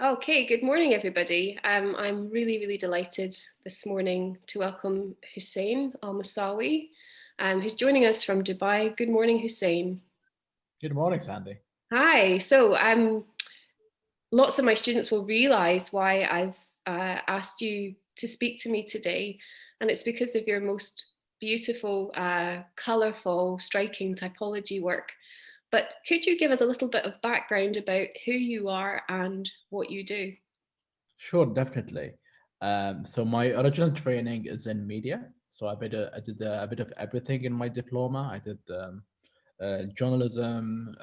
Okay, good morning, everybody. I'm really delighted this morning to welcome Hussain AlMoosawi, who's joining us from Dubai. Good morning, Hussain. Good morning, Sandy. Hi. Lots of my students will realize why I've asked you to speak to me today, and it's because of your most beautiful, colourful, striking typology work. But could you give us a little bit of background about who you are and what you do? Sure, definitely. So my original training is in media. So I did a bit of everything in my diploma. I did journalism,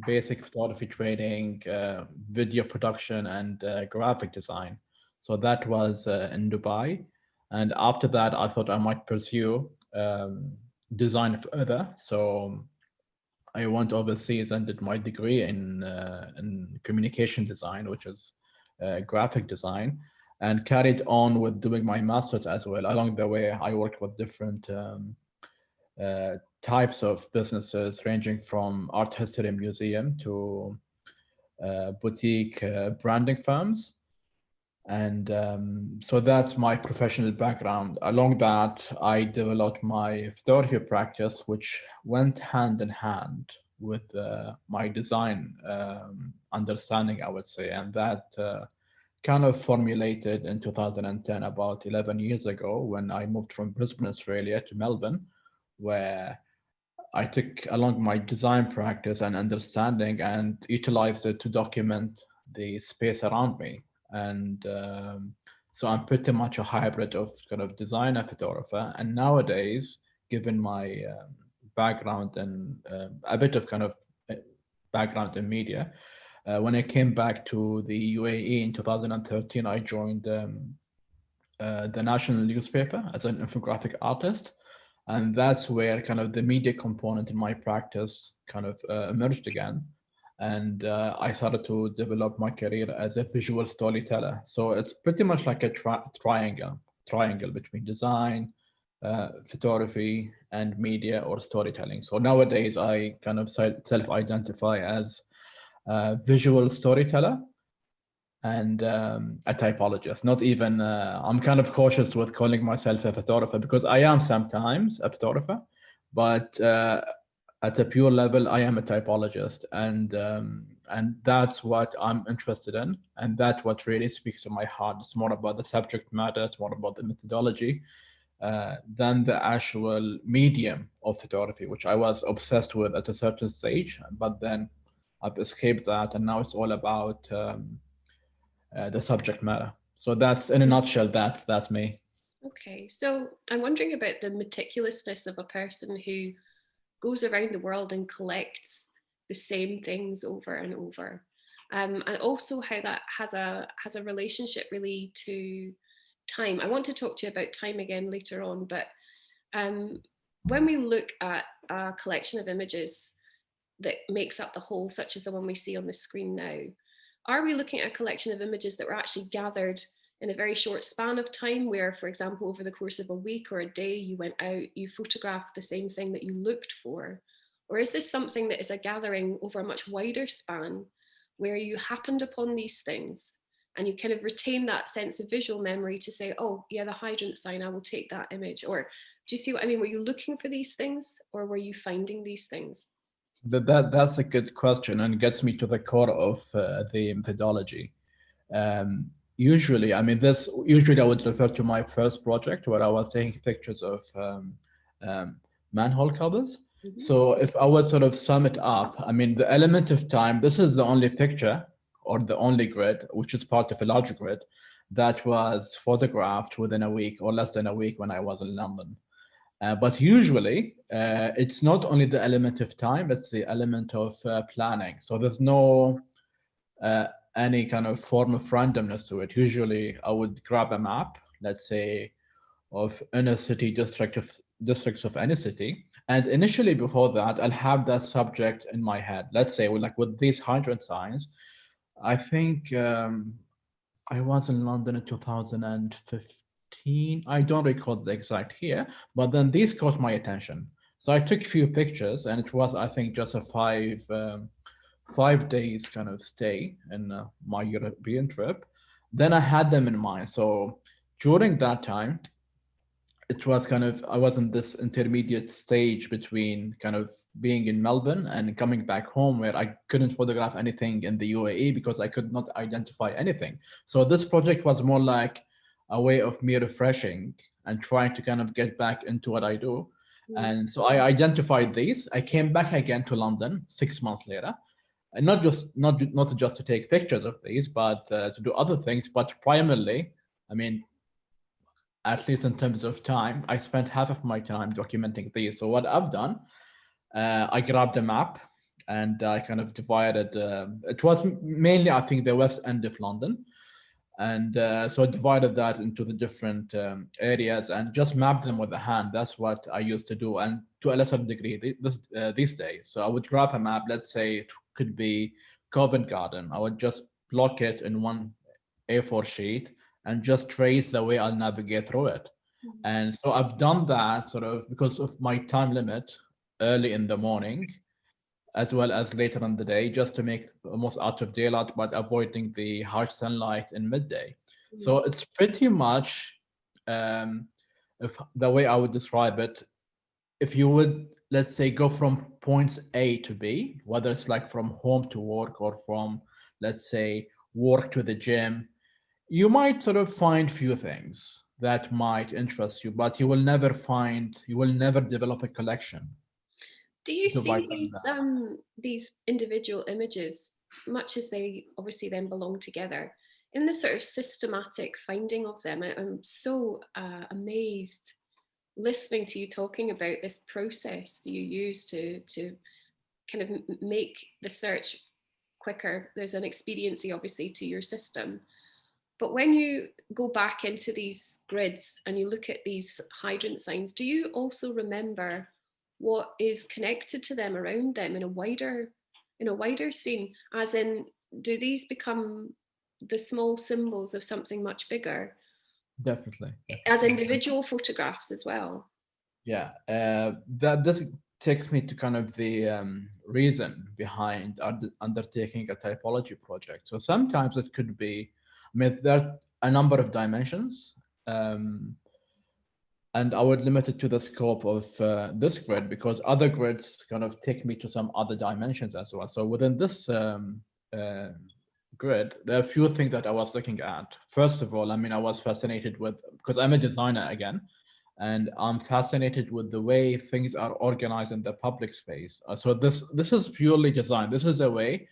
basic photography training, video production, and graphic design. So that was in Dubai. And after that, I thought I might pursue design further. So I went overseas and did my degree in communication design, which is graphic design, and carried on with doing my master's as well. Along the way, I worked with different types of businesses, ranging from art history museum to boutique branding firms. And so that's my professional background. Along that, I developed my photography practice, which went hand in hand with my design understanding, I would say. And that kind of formulated in 2010, about 11 years ago, when I moved from Brisbane, Australia to Melbourne, where I took along my design practice and understanding and utilized it to document the space around me. And so I'm pretty much a hybrid of kind of designer photographer. And nowadays, given my background and a bit of kind of background in media, when I came back to the UAE in 2013, I joined the national newspaper as an infographic artist. And that's where kind of the media component in my practice kind of emerged again. And I started to develop my career as a visual storyteller. So it's pretty much like a triangle between design, photography, and media or storytelling. So nowadays, I kind of self-identify as a visual storyteller and a typologist. Not even, I'm kind of cautious with calling myself a photographer because I am sometimes a photographer, but at a pure level, I am a typologist, and that's what I'm interested in, and that's what really speaks to my heart. It's more about the subject matter, it's more about the methodology than the actual medium of photography, which I was obsessed with at a certain stage, but then I've escaped that, and now it's all about the subject matter. So that's in a nutshell. That's me. Okay, so I'm wondering about the meticulousness of a person who goes around the world and collects the same things over and over, and also how that has a relationship really to time. I want to talk to you about time again later on, but um, when we look at a collection of images that makes up the whole, such as the one we see on the screen now, are we looking at a collection of images that were actually gathered in a very short span of time where, for example, over the course of a week or a day, you went out, you photographed the same thing that you looked for? Or is this something that is a gathering over a much wider span where you happened upon these things and you kind of retain that sense of visual memory to say, oh, yeah, the hydrant sign, I will take that image? Or do you see what I mean? Were you looking for these things or were you finding these things? That's a good question and gets me to the core of the methodology. Usually, I mean, this usually I would refer to my first project where I was taking pictures of um, manhole covers. Mhm. So if I would sort of sum it up, I mean, the element of time, this is the only picture or the only grid, which is part of a larger grid that was photographed within a week or less than a week when I was in London. But usually, it's not only the element of time, it's the element of planning. So there's no uh, any kind of form of randomness to it. Usually, I would grab a map, let's say, of inner city districts of any city, and initially before that, I'll have that subject in my head. Let's say, like with these hydrant signs, I think I was in London in 2015. I don't recall the exact year, but then these caught my attention. So I took a few pictures, and it was, I think, just a 5 days kind of stay in my European trip, then I had them in mind. So during that time, it was kind of, I was in this intermediate stage between kind of being in Melbourne and coming back home, where I couldn't photograph anything in the UAE because I could not identify anything. So this project was more like a way of me refreshing and trying to kind of get back into what I do. Mm. And so I identified these. I came back again to London 6 months later, and not just to take pictures of these, but to do other things. But primarily, I mean, at least in terms of time, I spent half of my time documenting these. So what I've done, I grabbed a map and I kind of divided. It was mainly, I think, the west end of London, and so I divided that into the different areas and just mapped them with the hand. That's what I used to do, and to a lesser degree these days. So I would grab a map. Let's say it could be Covent Garden. I would just block it in one A4 sheet and just trace the way I'll navigate through it. And so I've done that sort of because of my time limit early in the morning, as well as later in the day, just to make the most out of daylight, but avoiding the harsh sunlight in midday. So it's pretty much, if the way I would describe it, if you would, let's say, go from points A to B, whether it's like from home to work or from, let's say, work to the gym, you might sort of find few things that might interest you, but you will never develop a collection. Do you So by see doing these individual images, much as they obviously then belong together, in the sort of systematic finding of them? I'm so amazed listening to you talking about this process you use to kind of make the search quicker. There's an expediency, obviously, to your system. But when you go back into these grids and you look at these hydrant signs, do you also remember what is connected to them around them in a wider scene? As in, do these become the small symbols of something much bigger? Definitely, As definitely. individual photographs as well? Yeah, that this takes me to kind of the reason behind undertaking a typology project. So sometimes it could be, I mean, there are a number of dimensions, and I would limit it to the scope of this grid because other grids kind of take me to some other dimensions as well. So within this grid, there are a few things that I was looking at. First of all, I mean, I was fascinated with, because I'm a designer again, and I'm fascinated with the way things are organized in the public space. So this is purely design. This is a way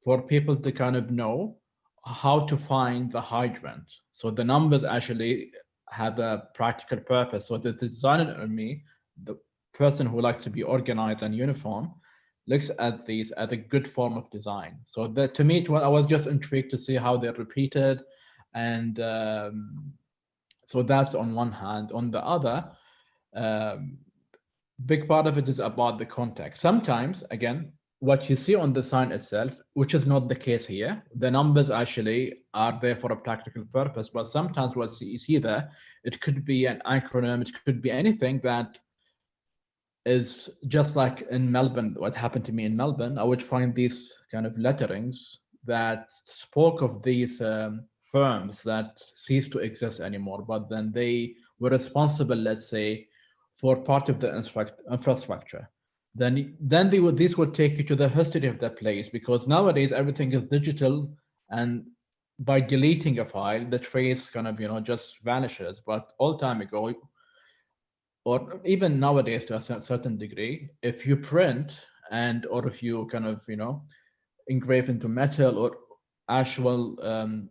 for people to kind of know how to find the hydrant. So the numbers actually have a practical purpose. So the designer in me, the person who likes to be organized and uniform, looks at these as a good form of design. So that to me, I was just intrigued to see how they're repeated, and so that's on one hand. On the other, big part of it is about the context. Sometimes, again, what you see on the sign itself, which is not the case here, the numbers actually are there for a practical purpose. But sometimes what you see there, it could be an acronym, it could be anything that is just like in Melbourne, what happened to me in Melbourne. I would find these kind of letterings that spoke of these firms that ceased to exist anymore, but then they were responsible, let's say, for part of the infrastructure. Then these would take you to the history of the place, because nowadays everything is digital, and by deleting a file, the trace kind of just vanishes. But all time ago, or even nowadays to a certain degree, if you print and or if you kind of engrave into metal or actual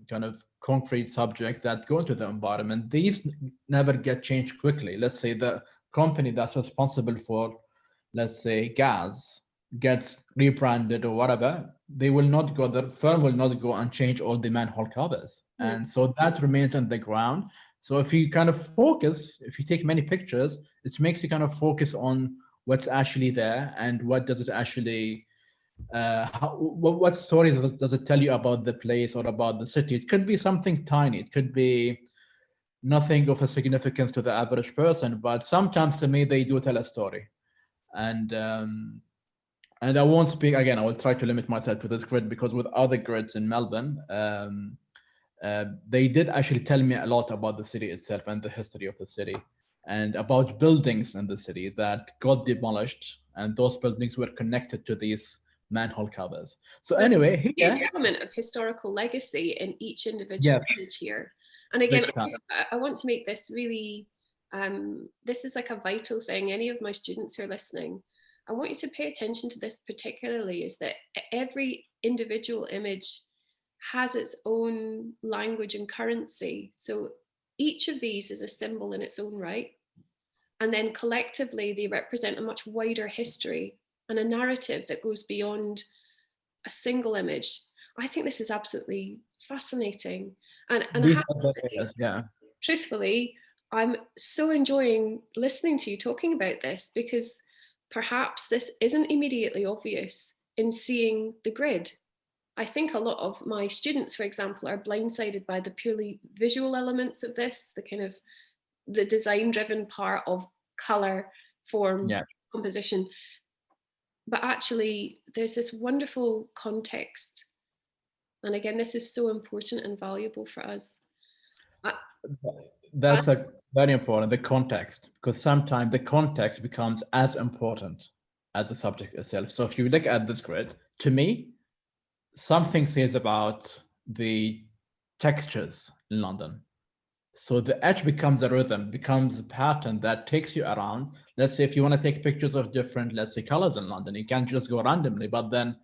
kind of concrete subjects that go into the environment, these never get changed quickly. Let's say the company that's responsible for, let's say, gas gets rebranded or whatever, the firm will not go and change all the manhole covers. And so that remains on the ground. So if you kind of focus, if you take many pictures, it makes you kind of focus on what's actually there and what does it actually, what stories does it tell you about the place or about the city. It could be something tiny. It could be nothing of a significance to the average person, but sometimes to me, they do tell a story. And and I won't speak again. I will try to limit myself to this grid because with other grids in Melbourne, they did actually tell me a lot about the city itself and the history of the city and about buildings in the city that got demolished, and those buildings were connected to these manhole covers. So So anyway, there's a here, huge element of historical legacy in each individual yes, image here. And again, big time. I want to make this really, this is like a vital thing. Any of my students who are listening, I want you to pay attention to this particularly, is that every individual image has its own language and currency. So each of these is a symbol in its own right. And then collectively, they represent a much wider history and a narrative that goes beyond a single image. I think this is absolutely fascinating. And I These have are to the say, areas, yeah. truthfully, I'm so enjoying listening to you talking about this, because perhaps this isn't immediately obvious in seeing the grid. I think a lot of my students, for example, are blindsided by the purely visual elements of this, the kind of the design driven part of color, form, Yeah. composition. But actually, there's this wonderful context. And again, this is so important and valuable for us. I, I, That's a very important, the context, because sometimes the context becomes as important as the subject itself. So if you look at this grid, to me, something says about the textures in London. So the edge becomes a rhythm, becomes a pattern that takes you around. Let's say if you want to take pictures of different, let's say, colors in London, you can't just go randomly, but then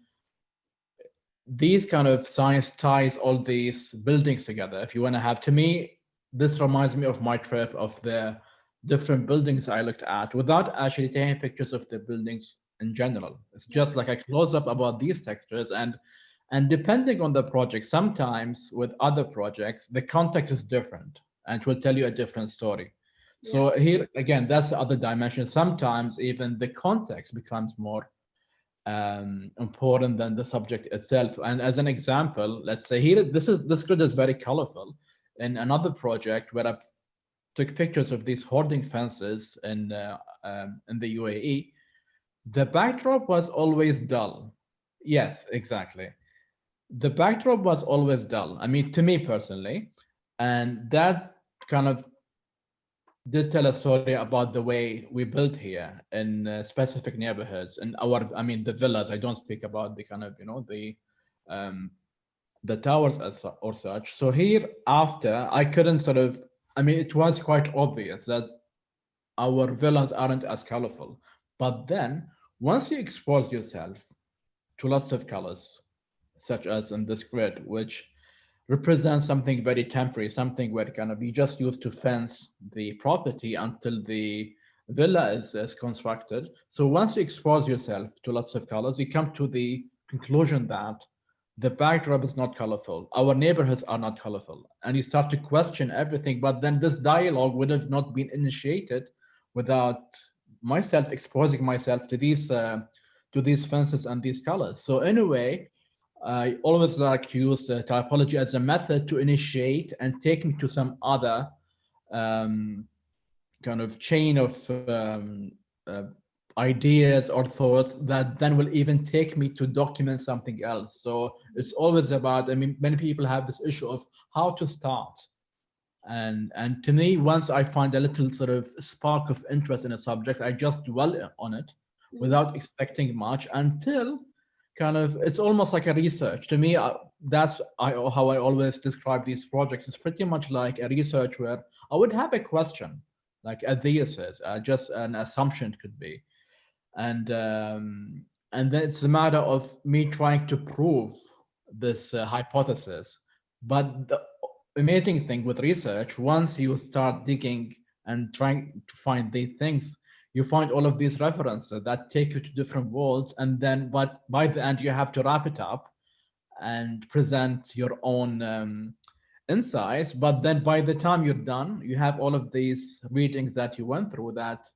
these kind of science ties all these buildings together. If you want to have, to me, this reminds me of my trip of the different buildings I looked at without actually taking pictures of the buildings in general. It's just like a close up about these textures, and depending on the project, sometimes with other projects, the context is different and it will tell you a different story. yeah, So here again, that's the other dimension. Sometimes even the context becomes more important than the subject itself. And as an example, let's say here, this grid is very colorful. In another project where I took pictures of these hoarding fences in the UAE, the backdrop was always dull. Yes, exactly. The backdrop was always dull. I mean, to me personally, and that kind of did tell a story about the way we built here in specific neighborhoods and I mean, the villas. I don't speak about the kind of, um, the towers or such. So here, after I couldn't sort of, I mean, it was quite obvious that our villas aren't as colorful. But then once you expose yourself to lots of colors, such as in this grid, which represents something very temporary, something where kind of you just use to fence the property until the villa is constructed. So once you expose yourself to lots of colors, you come to the conclusion that the backdrop is not colorful. Our neighborhoods are not colorful. And you start to question everything. But then this dialogue would have not been initiated without myself exposing myself to these fences and these colors. So in a way, I always like to use typology as a method to initiate and take me to some other um, kind of chain of ideas or thoughts that then will even take me to document something else. So it's always about, I mean, many people have this issue of how to start. And to me, once I find a little sort of spark of interest in a subject, I just dwell on it without expecting much until kind of it's almost like a research. To me, how I always describe these projects. It's pretty much like a research where I would have a question, like a thesis, just an assumption could be, and and then it's a matter of me trying to prove this hypothesis. But the amazing thing with research, once you start digging and trying to find the things, you find all of these references that take you to different worlds, and then but by the end you have to wrap it up and present your own insights. But then by the time you're done, you have all of these readings that you went through, that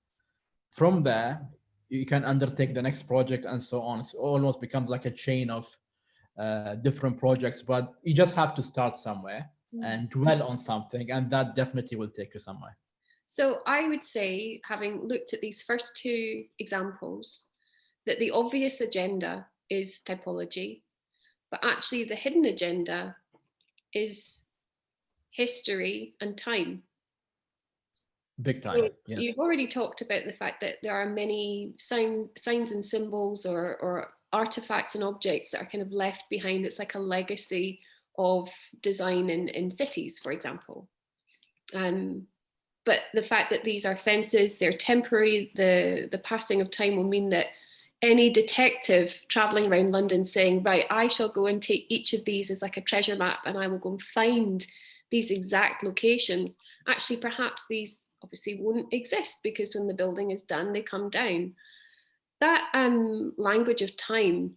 from there you can undertake the next project and so on. So it almost becomes like a chain of different projects, but you just have to start somewhere and dwell on something, and that definitely will take you somewhere. So I would say, having looked at these first two examples, that the obvious agenda is typology, but actually the hidden agenda is history and time. Big So time. Yeah. you've already talked about the fact that there are many signs and symbols or artifacts and objects that are kind of left behind. It's like a legacy of design in cities, for example. But the fact that these are fences, they're temporary, the passing of time will mean that any detective traveling around London saying, right, I shall go and take each of these as like a treasure map and I will go and find these exact locations. Actually, perhaps these obviously won't exist because when the building is done, they come down. That language of time,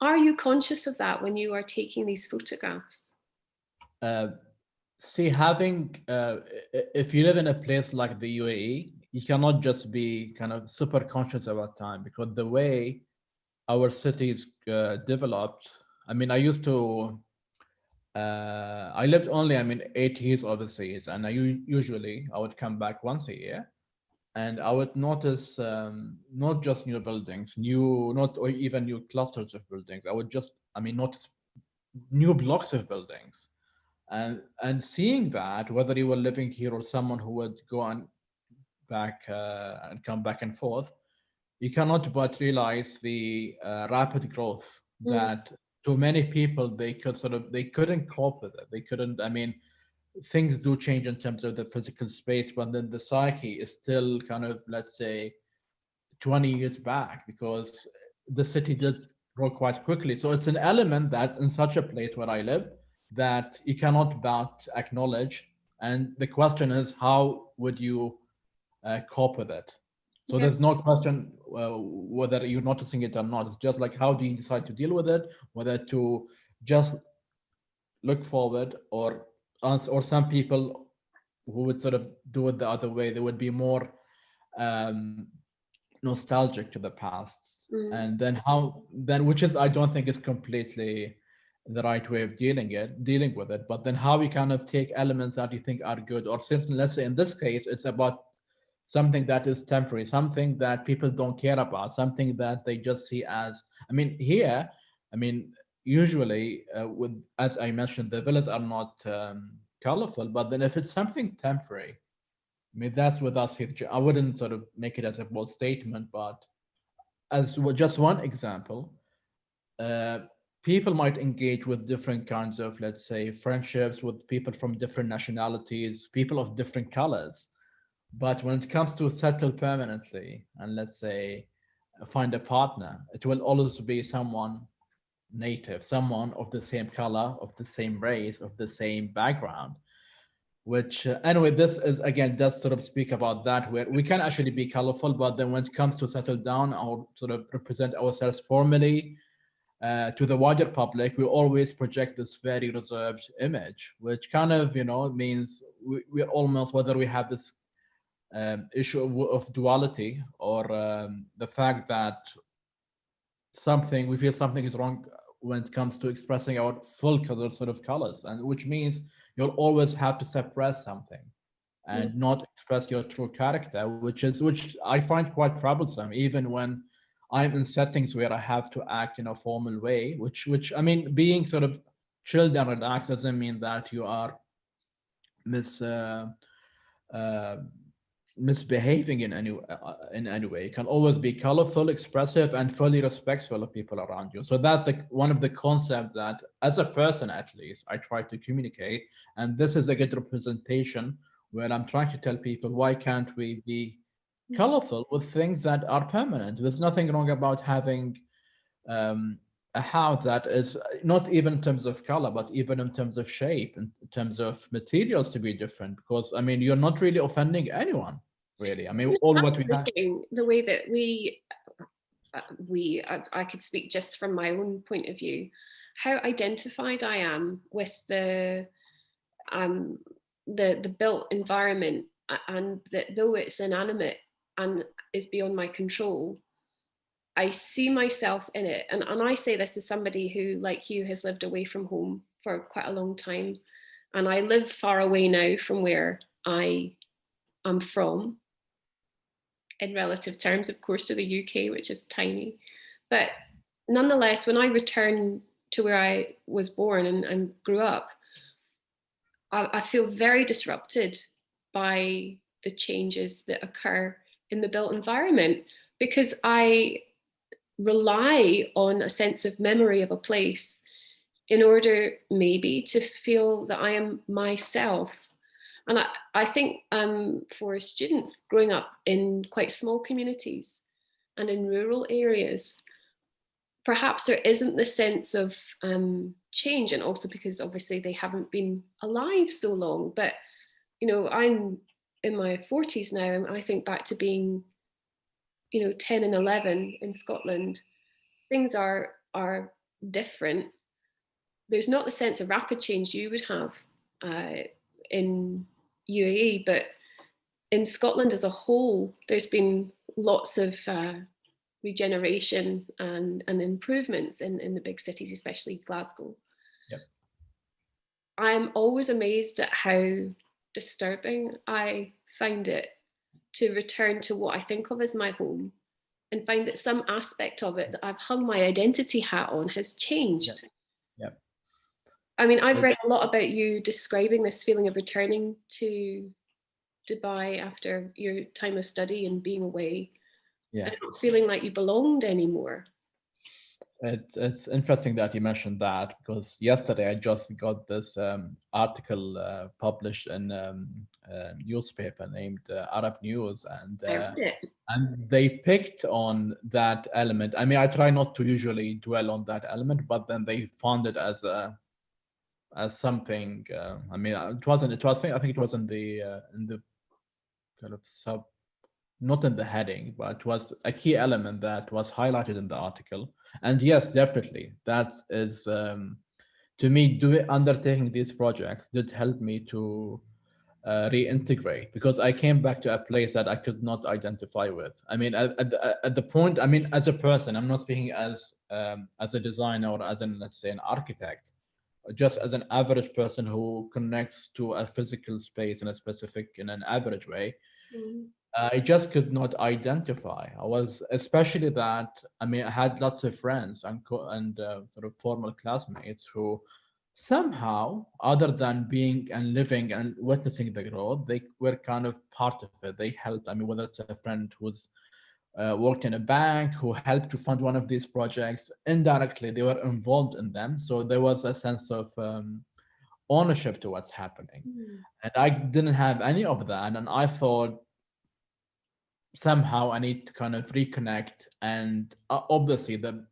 are you conscious of that when you are taking these photographs? See, having if you live in a place like the UAE, you cannot just be kind of super conscious about time, because the way our cities developed. I mean, I used to. I lived only, I mean, 8 years overseas, and usually I would come back once a year, and I would notice not just new buildings, not or even new clusters of buildings. I would just, I mean, notice new blocks of buildings, and seeing that, whether you were living here or someone who would go on back and come back and forth, you cannot but realize the rapid growth Mm. that to many people they couldn't cope with it. They couldn't. I mean, things do change in terms of the physical space, but then the psyche is still kind of, let's say, 20 years back, because the city did grow quite quickly. So it's an element that in such a place where I live that you cannot but acknowledge. And the question is, how would you cope with it? So Yeah. there's no question whether you're noticing it or not. It's just like, how do you decide to deal with it? Whether to just look forward, or some people who would sort of do it the other way. They would be more um, nostalgic to the past, Mm. and then which is, I don't think, is completely the right way of dealing with it. But then how we kind of take elements that you think are good, or since, let's say in this case it's about something that is temporary, something that people don't care about, something that they just see as, I mean, here, I mean, usually with, as I mentioned, the villas are not colorful, but then if it's something temporary, I mean, that's with us here. I wouldn't sort of make it as a bold statement, but as just one example, uh, people might engage with different kinds of, let's say, friendships with people from different nationalities, people of different colors. But when it comes to settle permanently and, let's say, find a partner, it will always be someone native, someone of the same color, of the same race, of the same background. Which anyway, this is again just sort of speak about that, where we can actually be colorful, but then when it comes to settle down or sort of represent ourselves formally to the wider public, we always project this very reserved image, which kind of, means we almost, whether we have this issue of duality, or the fact that we feel something is wrong when it comes to expressing our full color sort of colors, and which means you'll always have to suppress something Mm. and not express your true character, which I find quite troublesome, even when I'm in settings where I have to act in a formal way, which I mean, being sort of chilled and relaxed doesn't mean that you are mis uh, misbehaving in any way. It can always be colorful, expressive, and fully respectful of people around you. So that's one of the concepts that, as a person at least, I try to communicate. And this is a good representation where I'm trying to tell people, why can't we be colorful with things that are permanent? There's nothing wrong about having um, a house that is not even in terms of color, but even in terms of shape, in terms of materials to be different. Because I mean, you're not really offending anyone, really. I mean, Isn't it all what we have. fascinating the way that I could speak just from my own point of view, how identified I am with um, the built environment, and that though it's inanimate and is beyond my control, I see myself in it. And I say this as somebody who, like you, has lived away from home for quite a long time. And I live far away now from where I am from. in relative terms, of course, to the UK, which is tiny. But nonetheless, when I return to where I was born and grew up, I feel very disrupted by the changes that occur in the built environment, because I rely on a sense of memory of a place in order maybe to feel that I am myself. And I think for students growing up in quite small communities and in rural areas, perhaps there isn't the sense of change, and also because obviously they haven't been alive so long. But you know, I'm in my 40s now, and I think back to being, 10 and 11 in Scotland. Things are different. There's not the sense of rapid change you would have in UAE, but in Scotland as a whole, there's been lots of regeneration and improvements in the big cities, especially Glasgow. Yep. I'm always amazed at how disturbing I find it to return to what I think of as my home, and find that some aspect of it that I've hung my identity hat on has changed. Yep. I mean, I've read a lot about you describing this feeling of returning to Dubai after your time of study and being away, and not feeling like you belonged anymore. It's interesting that you mentioned that, because yesterday I just got this article published in a newspaper named Arab News, and they picked on that element. I mean, I try not to usually dwell on that element, but then they found it as something. I mean, it wasn't. It was. I think it was in the kind of sub, not in the heading, but it was a key element that was highlighted in the article. And yes, definitely, that is, to me, undertaking these projects did help me to reintegrate, because I came back to a place that I could not identify with. I mean, at the point, I mean, as a person, I'm not speaking as a designer or as an, let's say, an architect, just as an average person who connects to a physical space in an average way. I just could not identify. I was, especially that, I mean, I had lots of friends and sort of former classmates who somehow, other than being and living and witnessing the growth, they were kind of part of it. They helped. I mean, whether it's a friend who's worked in a bank, who helped to fund one of these projects, indirectly they were involved in them. So there was a sense of ownership to what's happening. And I didn't have any of that. And I thought, somehow I need to kind of reconnect. And obviously, the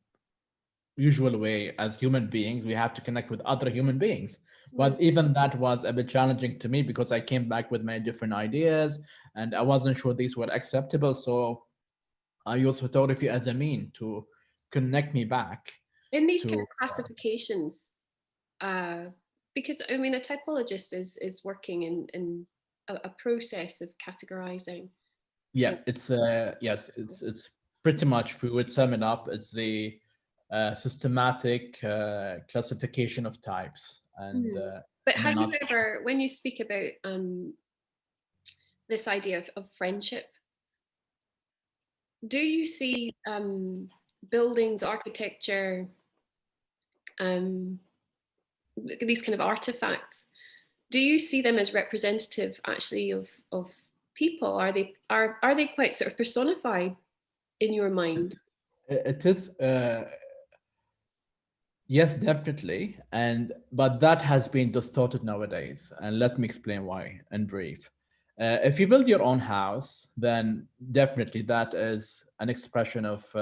usual way as human beings, we have to connect with other human beings. But even that was a bit challenging to me, because I came back with many different ideas and I wasn't sure these were acceptable. So I use photography as a mean to connect me back. In these kind of classifications, because I mean, a typologist is working in a process of categorizing. Yeah, it's yes, it's pretty much, if we would sum it up, it's the systematic classification of types. And but have you ever, when you speak about this idea of friendship, do you see buildings, architecture, these kind of artifacts, do you see them as representative actually of people? Are they quite sort of personified in your mind? It is, yes, definitely. But that has been distorted nowadays. And let me explain why in brief. If you build your own house, then definitely that is an expression of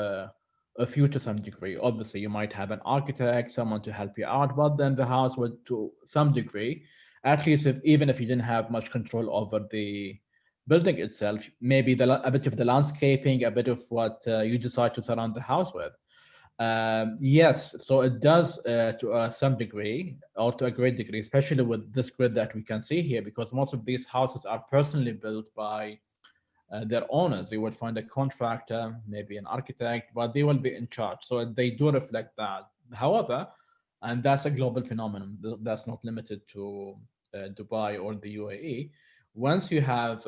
you to some degree. Obviously, you might have an architect, someone to help you out, but then the house would, to some degree, at least even if you didn't have much control over the building itself, maybe a bit of the landscaping, a bit of what you decide to surround the house with. Yes, so it does to some degree, or to a great degree, especially with this grid that we can see here, because most of these houses are personally built by their owners. They would find a contractor, maybe an architect, but they will be in charge. So they do reflect that. However, and that's a global phenomenon, that's not limited to Dubai or the UAE. Once you have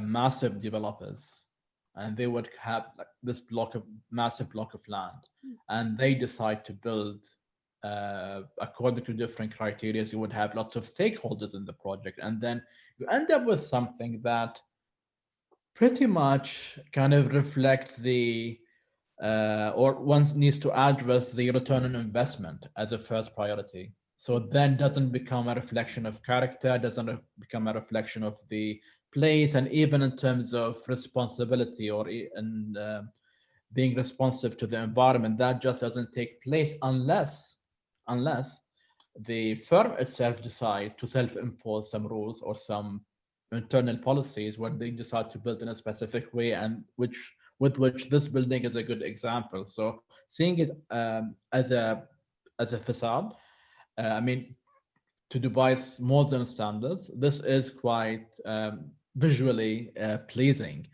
massive developers, and they would have like this massive block of land, and they decide to build according to different criteria. You would have lots of stakeholders in the project, and then you end up with something that pretty much kind of reflects the or one needs to address the return on investment as a first priority. So then doesn't become a reflection of character, doesn't become a reflection of the place, and even in terms of responsibility or being responsive to the environment, that just doesn't take place unless the firm itself decide to self-impose some rules or some internal policies where they decide to build in a specific way, and which this building is a good example. So seeing it as a facade, I mean, to Dubai's modern standards, this is quite visually pleasing.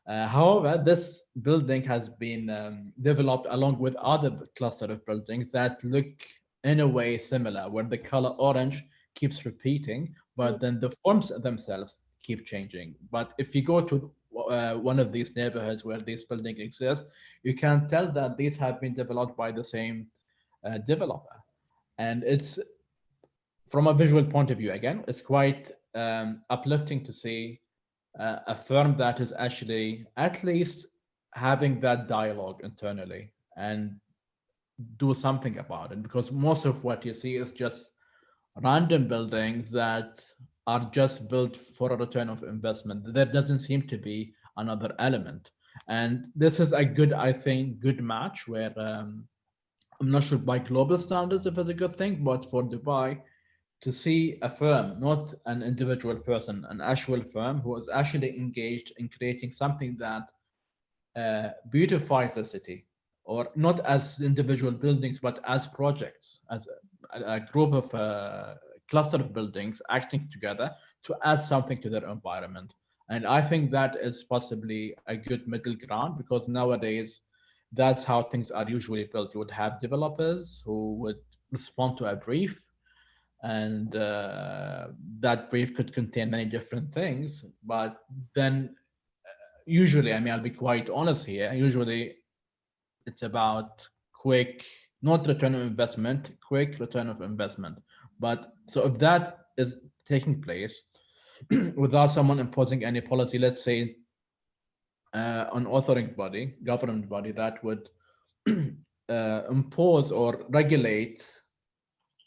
However, this building has been developed along with other cluster of buildings that look in a way similar, where the color orange keeps repeating, but then the forms themselves keep changing. But if you go to one of these neighborhoods where these buildings exist, you can tell that these have been developed by the same developer. And it's from a visual point of view, again, it's quite uplifting to see a firm that is actually at least having that dialogue internally and do something about it, because most of what you see is just random buildings that are just built for a return of investment. There doesn't seem to be another element. And this is a good, I think, good match where I'm not sure by global standards if it's a good thing, but for Dubai, to see a firm, not an individual person, an actual firm who is actually engaged in creating something that beautifies the city, or not as individual buildings, but as projects, as a group of cluster of buildings acting together to add something to their environment. And I think that is possibly a good middle ground, because nowadays that's how things are usually built. You would have developers who would respond to a brief, and that brief could contain many different things. But then usually, I mean, I'll be quite honest here, usually it's about quick, not return of investment, quick return of investment. But so if that is taking place without someone imposing any policy, let's say an authoring body, government body that would impose or regulate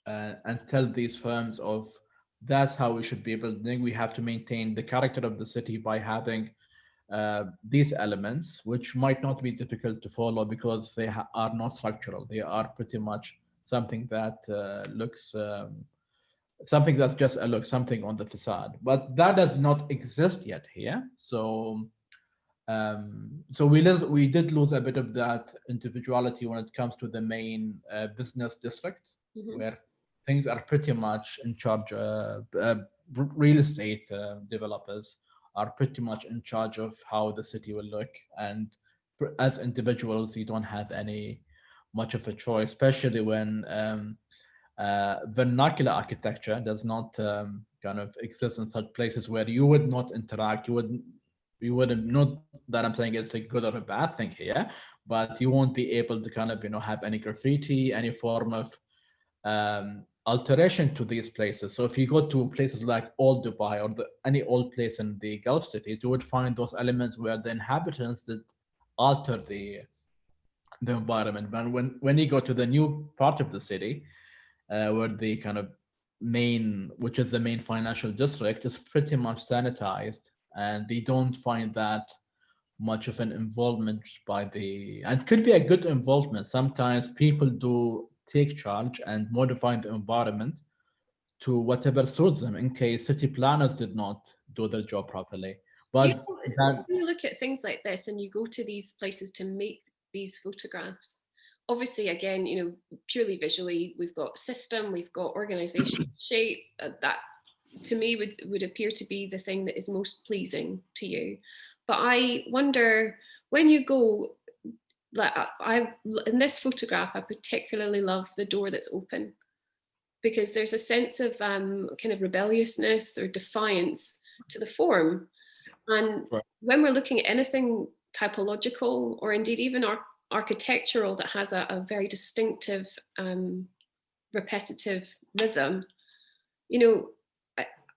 and tell these firms of that's how we should be building. We have to maintain the character of the city by having these elements, which might not be difficult to follow because they are not structural. They are pretty much something that looks something that's just a look, something on the facade. But that does not exist yet here. So we did lose a bit of that individuality when it comes to the main business district, where things are pretty much in charge. Real estate developers are pretty much in charge of how the city will look, and as individuals, you don't have any much of a choice, especially when vernacular architecture does not kind of exist in such places where you would not interact. You wouldn't, not that I'm saying it's a good or a bad thing here, but you won't be able to kind of have any graffiti, any form of alteration to these places. So if you go to places like old Dubai or any old place in the Gulf cities, you would find those elements where the inhabitants that alter the environment. But when you go to the new part of the city, where the kind of which is the main financial district, is pretty much sanitized, and they don't find that much of an involvement and could be a good involvement. Sometimes people do take charge and modify the environment to whatever suits them in case city planners did not do their job properly. But when you look at things like this and you go to these places to make these photographs, obviously, again, purely visually, we've got system, we've got organization, shape, that to me would appear to be the thing that is most pleasing to you. But I wonder, when you go, like in this photograph, I particularly love the door that's open, because there's a sense of kind of rebelliousness or defiance to the form. And Right. when we're looking at anything typological, or indeed even architectural, that has a very distinctive repetitive rhythm, you know,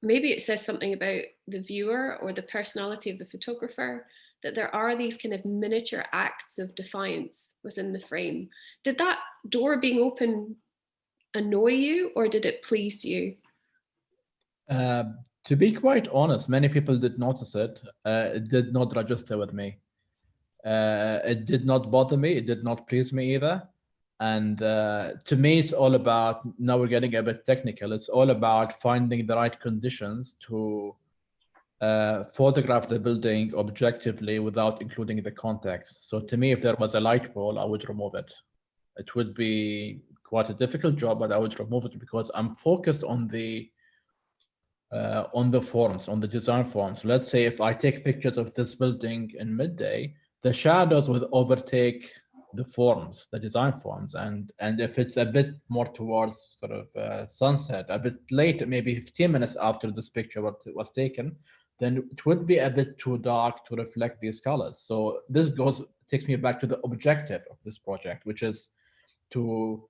maybe it says something about the viewer or the personality of the photographer, that there are these kind of miniature acts of defiance within the frame. Did that door being open annoy you, or did it please you? To be quite honest, many people did notice it. It did not register with me. It did not bother me. It did not please me either. And to me, it's all about, now we're getting a bit technical, it's all about finding the right conditions to photograph the building objectively without including the context. So to me, if there was a light pole, I would remove it. It would be quite a difficult job, but I would remove it because I'm focused on the forms, on the design forms. Let's say if I take pictures of this building in midday, the shadows will overtake the forms, the design forms. And if it's a bit more towards sort of sunset, a bit late, maybe 15 minutes after this picture was taken, then it would be a bit too dark to reflect these colors. So this takes me back to the objective of this project, which is to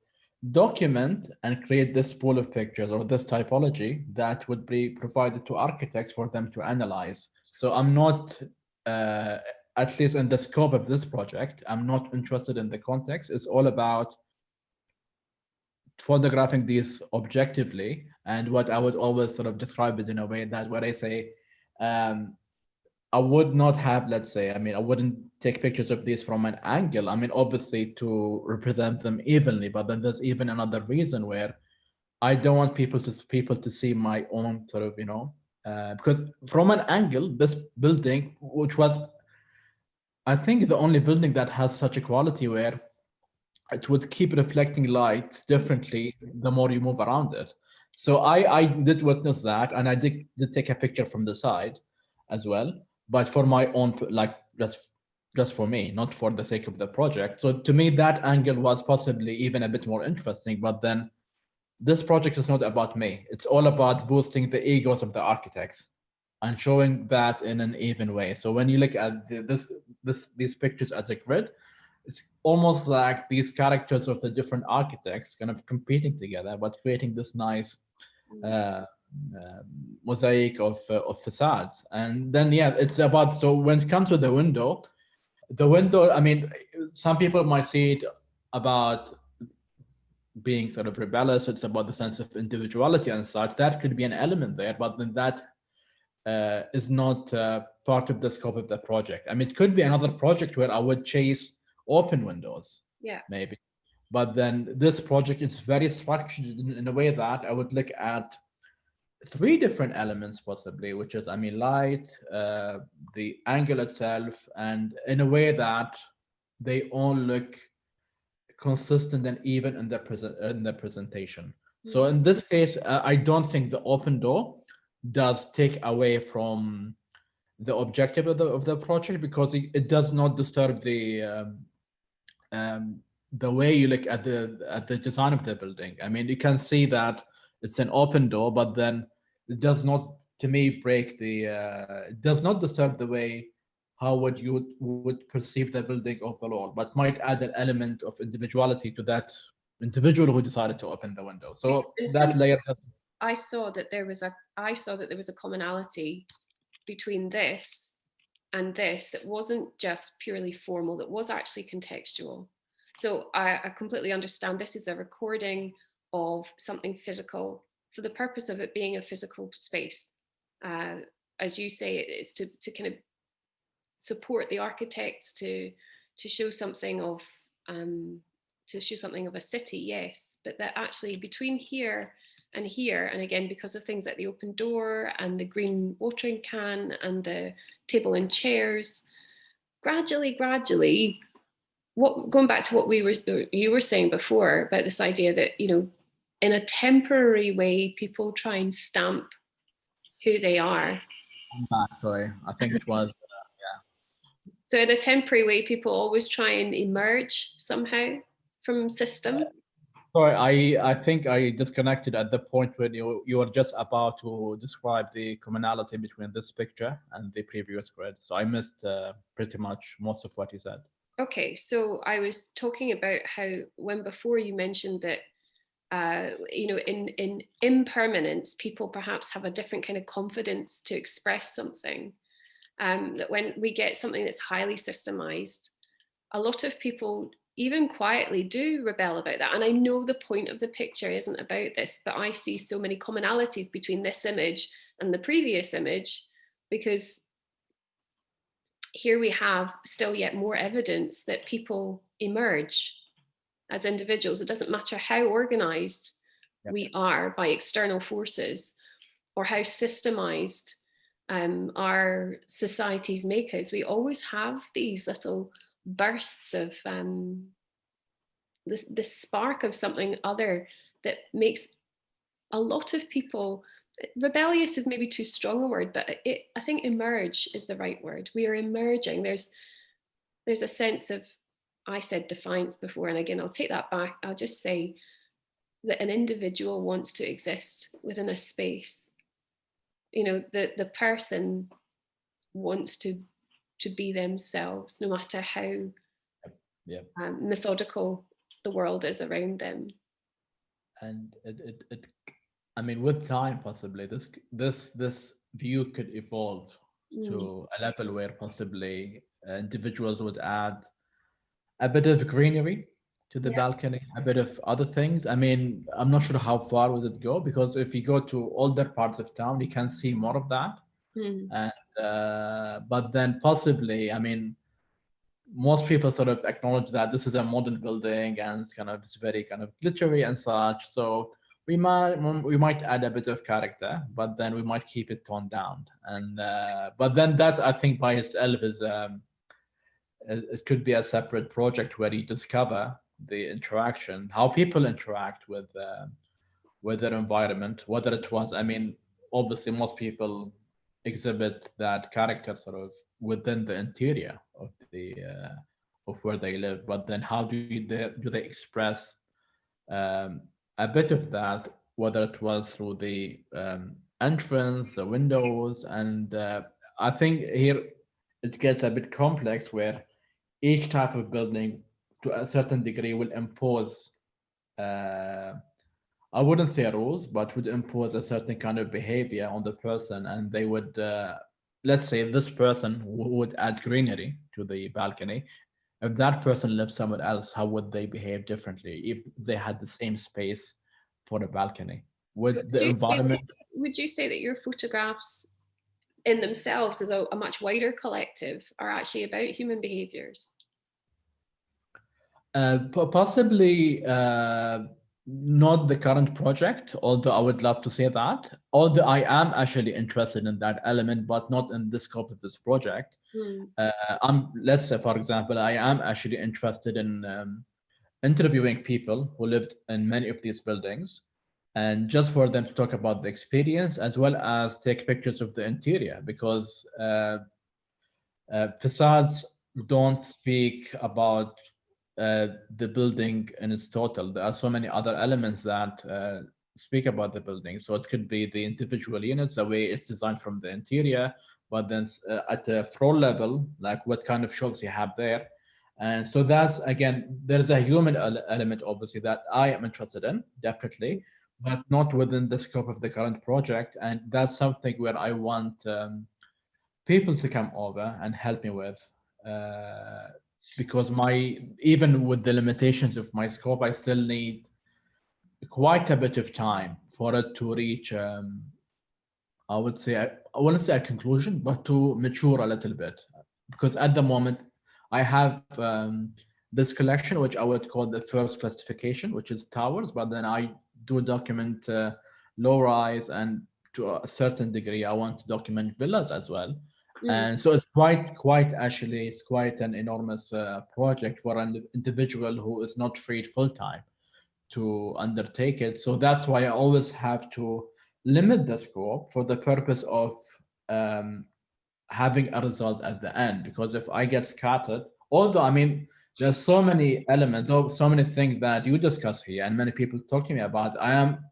document and create this pool of pictures or this typology that would be provided to architects for them to analyze. So I'm not, at least in the scope of this project, I'm not interested in the context. It's all about photographing these objectively. And what I would always sort of describe it in a way that when I say, I would not have, let's say, I mean, I wouldn't take pictures of these from an angle. I mean, obviously to represent them evenly, but then there's even another reason where I don't want people to see my own sort of, because from an angle, this building, which was, I think, the only building that has such a quality where it would keep reflecting light differently the more you move around it. So I did witness that, and I did take a picture from the side as well, but for my own, like, just for me, not for the sake of the project. So to me, that angle was possibly even a bit more interesting. But then this project is not about me. It's all about boosting the egos of the architects and showing that in an even way. So when you look at these pictures as a grid, it's almost like these characters of the different architects kind of competing together, but creating this nice uh, mosaic of facades. And then, yeah, it's about, so when it comes to the window, I mean, some people might see it about being sort of rebellious. It's about the sense of individuality and such. That could be an element there, but then that is not part of the scope of the project. I mean, it could be another project where I would chase open windows, Yeah. maybe. But then this project is very structured in a way that I would look at three different elements possibly, which is, I mean, light, the angle itself, and in a way that they all look consistent and even in their presentation. So in this case, I don't think the open door does take away from the objective of the project, because it does not disturb the way you look at the design of the building. I mean, you can see that it's an open door, but then it does not, to me, break the. It does not disturb the way how would perceive the building overall, but might add an element of individuality to that individual who decided to open the window. So In some that layer. I saw that there was a commonality between this and this that wasn't just purely formal, that was actually contextual. So I completely understand this is a recording of something physical for the purpose of it being a physical space. As you say, it's to kind of support the architects, to show something of a city, yes, but that actually between here and here, and again, because of things like the open door and the green watering can and the table and chairs, gradually, going back to what you were saying before about this idea that, in a temporary way, people try and stamp who they are. Sorry, I think it was. So in a temporary way, people always try and emerge somehow from system. Sorry, I think I disconnected at the point when you were just about to describe the commonality between this picture and the previous grid. So I missed pretty much most of what you said. Okay, so I was talking about how when before you mentioned that in impermanence, people perhaps have a different kind of confidence to express something. That when we get something that's highly systemized, a lot of people, even quietly, do rebel about that. And I know the point of the picture isn't about this, but I see so many commonalities between this image and the previous image, because here we have still yet more evidence that people emerge as individuals. It doesn't matter how organized we are by external forces or how systemized our societies make us. We always have these little bursts of this spark of something other that makes a lot of people, rebellious is maybe too strong a word, but I think emerge is the right word. We are emerging. There's a sense of, I said defiance before, and again, I'll take that back. I'll just say that an individual wants to exist within a space. The person wants to be themselves, no matter how methodical the world is around them. And I mean, with time, possibly this view could evolve to a level where possibly individuals would add a bit of greenery to the balcony, a bit of other things. I mean, I'm not sure how far would it go, because if you go to older parts of town, you can see more of that. And but then possibly, I mean, most people sort of acknowledge that this is a modern building and it's very kind of glittery and such. So we might add a bit of character, but then we might keep it toned down. And but then that's, I think, by itself is it could be a separate project where you discover the interaction, how people interact with their environment, whether it was, I mean, obviously most people exhibit that character sort of within the interior of where they live, but then how do they express a bit of that, whether it was through the entrance, the windows, and I think here it gets a bit complex, where each type of building to a certain degree will impose I wouldn't say rules, but would impose a certain kind of behavior on the person, and they would, let's say, this person would add greenery to the balcony. If that person lives somewhere else, how would they behave differently if they had the same space for a balcony? Would the environment? Would you say that your photographs in themselves, as a much wider collective, are actually about human behaviors? Possibly not the current project, although I would love to say that. Although I am actually interested in that element, but not in the scope of this project. Let's say, for example, I am actually interested in interviewing people who lived in many of these buildings, and just for them to talk about the experience as well as take pictures of the interior, because facades don't speak about the building in its total. There are so many other elements that speak about the building. So it could be the individual units, the way it's designed from the interior, but then at the floor level, like what kind of shelves you have there. And so that's, again, there's a human element, obviously, that I am interested in, definitely, but not within the scope of the current project. And that's something where I want people to come over and help me with. Because even with the limitations of my scope, I still need quite a bit of time for it to reach, I would say, I wouldn't say a conclusion, but to mature a little bit. Because at the moment, I have this collection, which I would call the first classification, which is towers, but then I do document low rise, and to a certain degree, I want to document villas as well. And so it's actually, it's quite an enormous project for an individual who is not freed full time to undertake it. So that's why I always have to limit the scope for the purpose of having a result at the end. Because if I get scattered, although, I mean, there's so many elements, so many things that you discuss here, and many people talk to me about. I am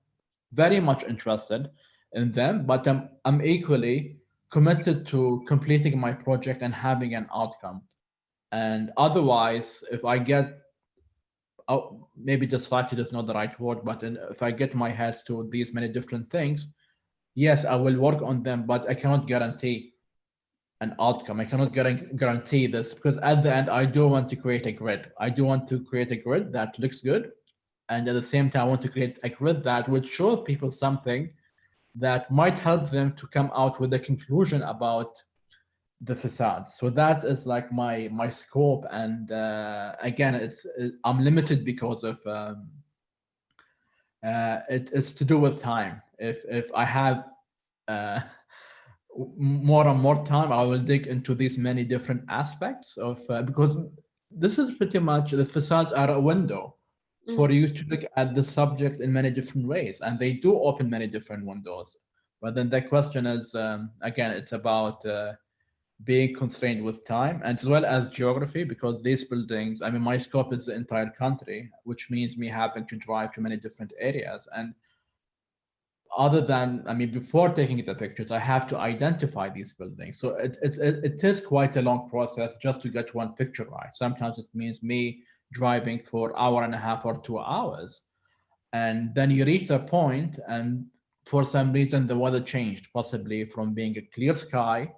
very much interested in them, but I'm equally committed to completing my project and having an outcome. And otherwise, if I get, oh, maybe distracted is not the right word, but if I get my head to these many different things, yes, I will work on them, but I cannot guarantee an outcome. I cannot guarantee this, because at the end, I do want to create a grid. I do want to create a grid that looks good. And at the same time, I want to create a grid that would show people something that might help them to come out with a conclusion about the facade. So that is like my scope. And again, I'm limited because of it is to do with time. If I have more and more time, I will dig into these many different aspects of because this is pretty much, the facades are a window for you to look at the subject in many different ways, and they do open many different windows. But then the question is, again, it's about being constrained with time as well as geography, because these buildings, I mean, my scope is the entire country, which means me having to drive to many different areas. And other than, I mean, before taking the pictures, I have to identify these buildings. So it is quite a long process just to get one picture right. Sometimes it means me driving for hour and a half or 2 hours. And then you reach the point, and for some reason, the weather changed, possibly from being a clear sky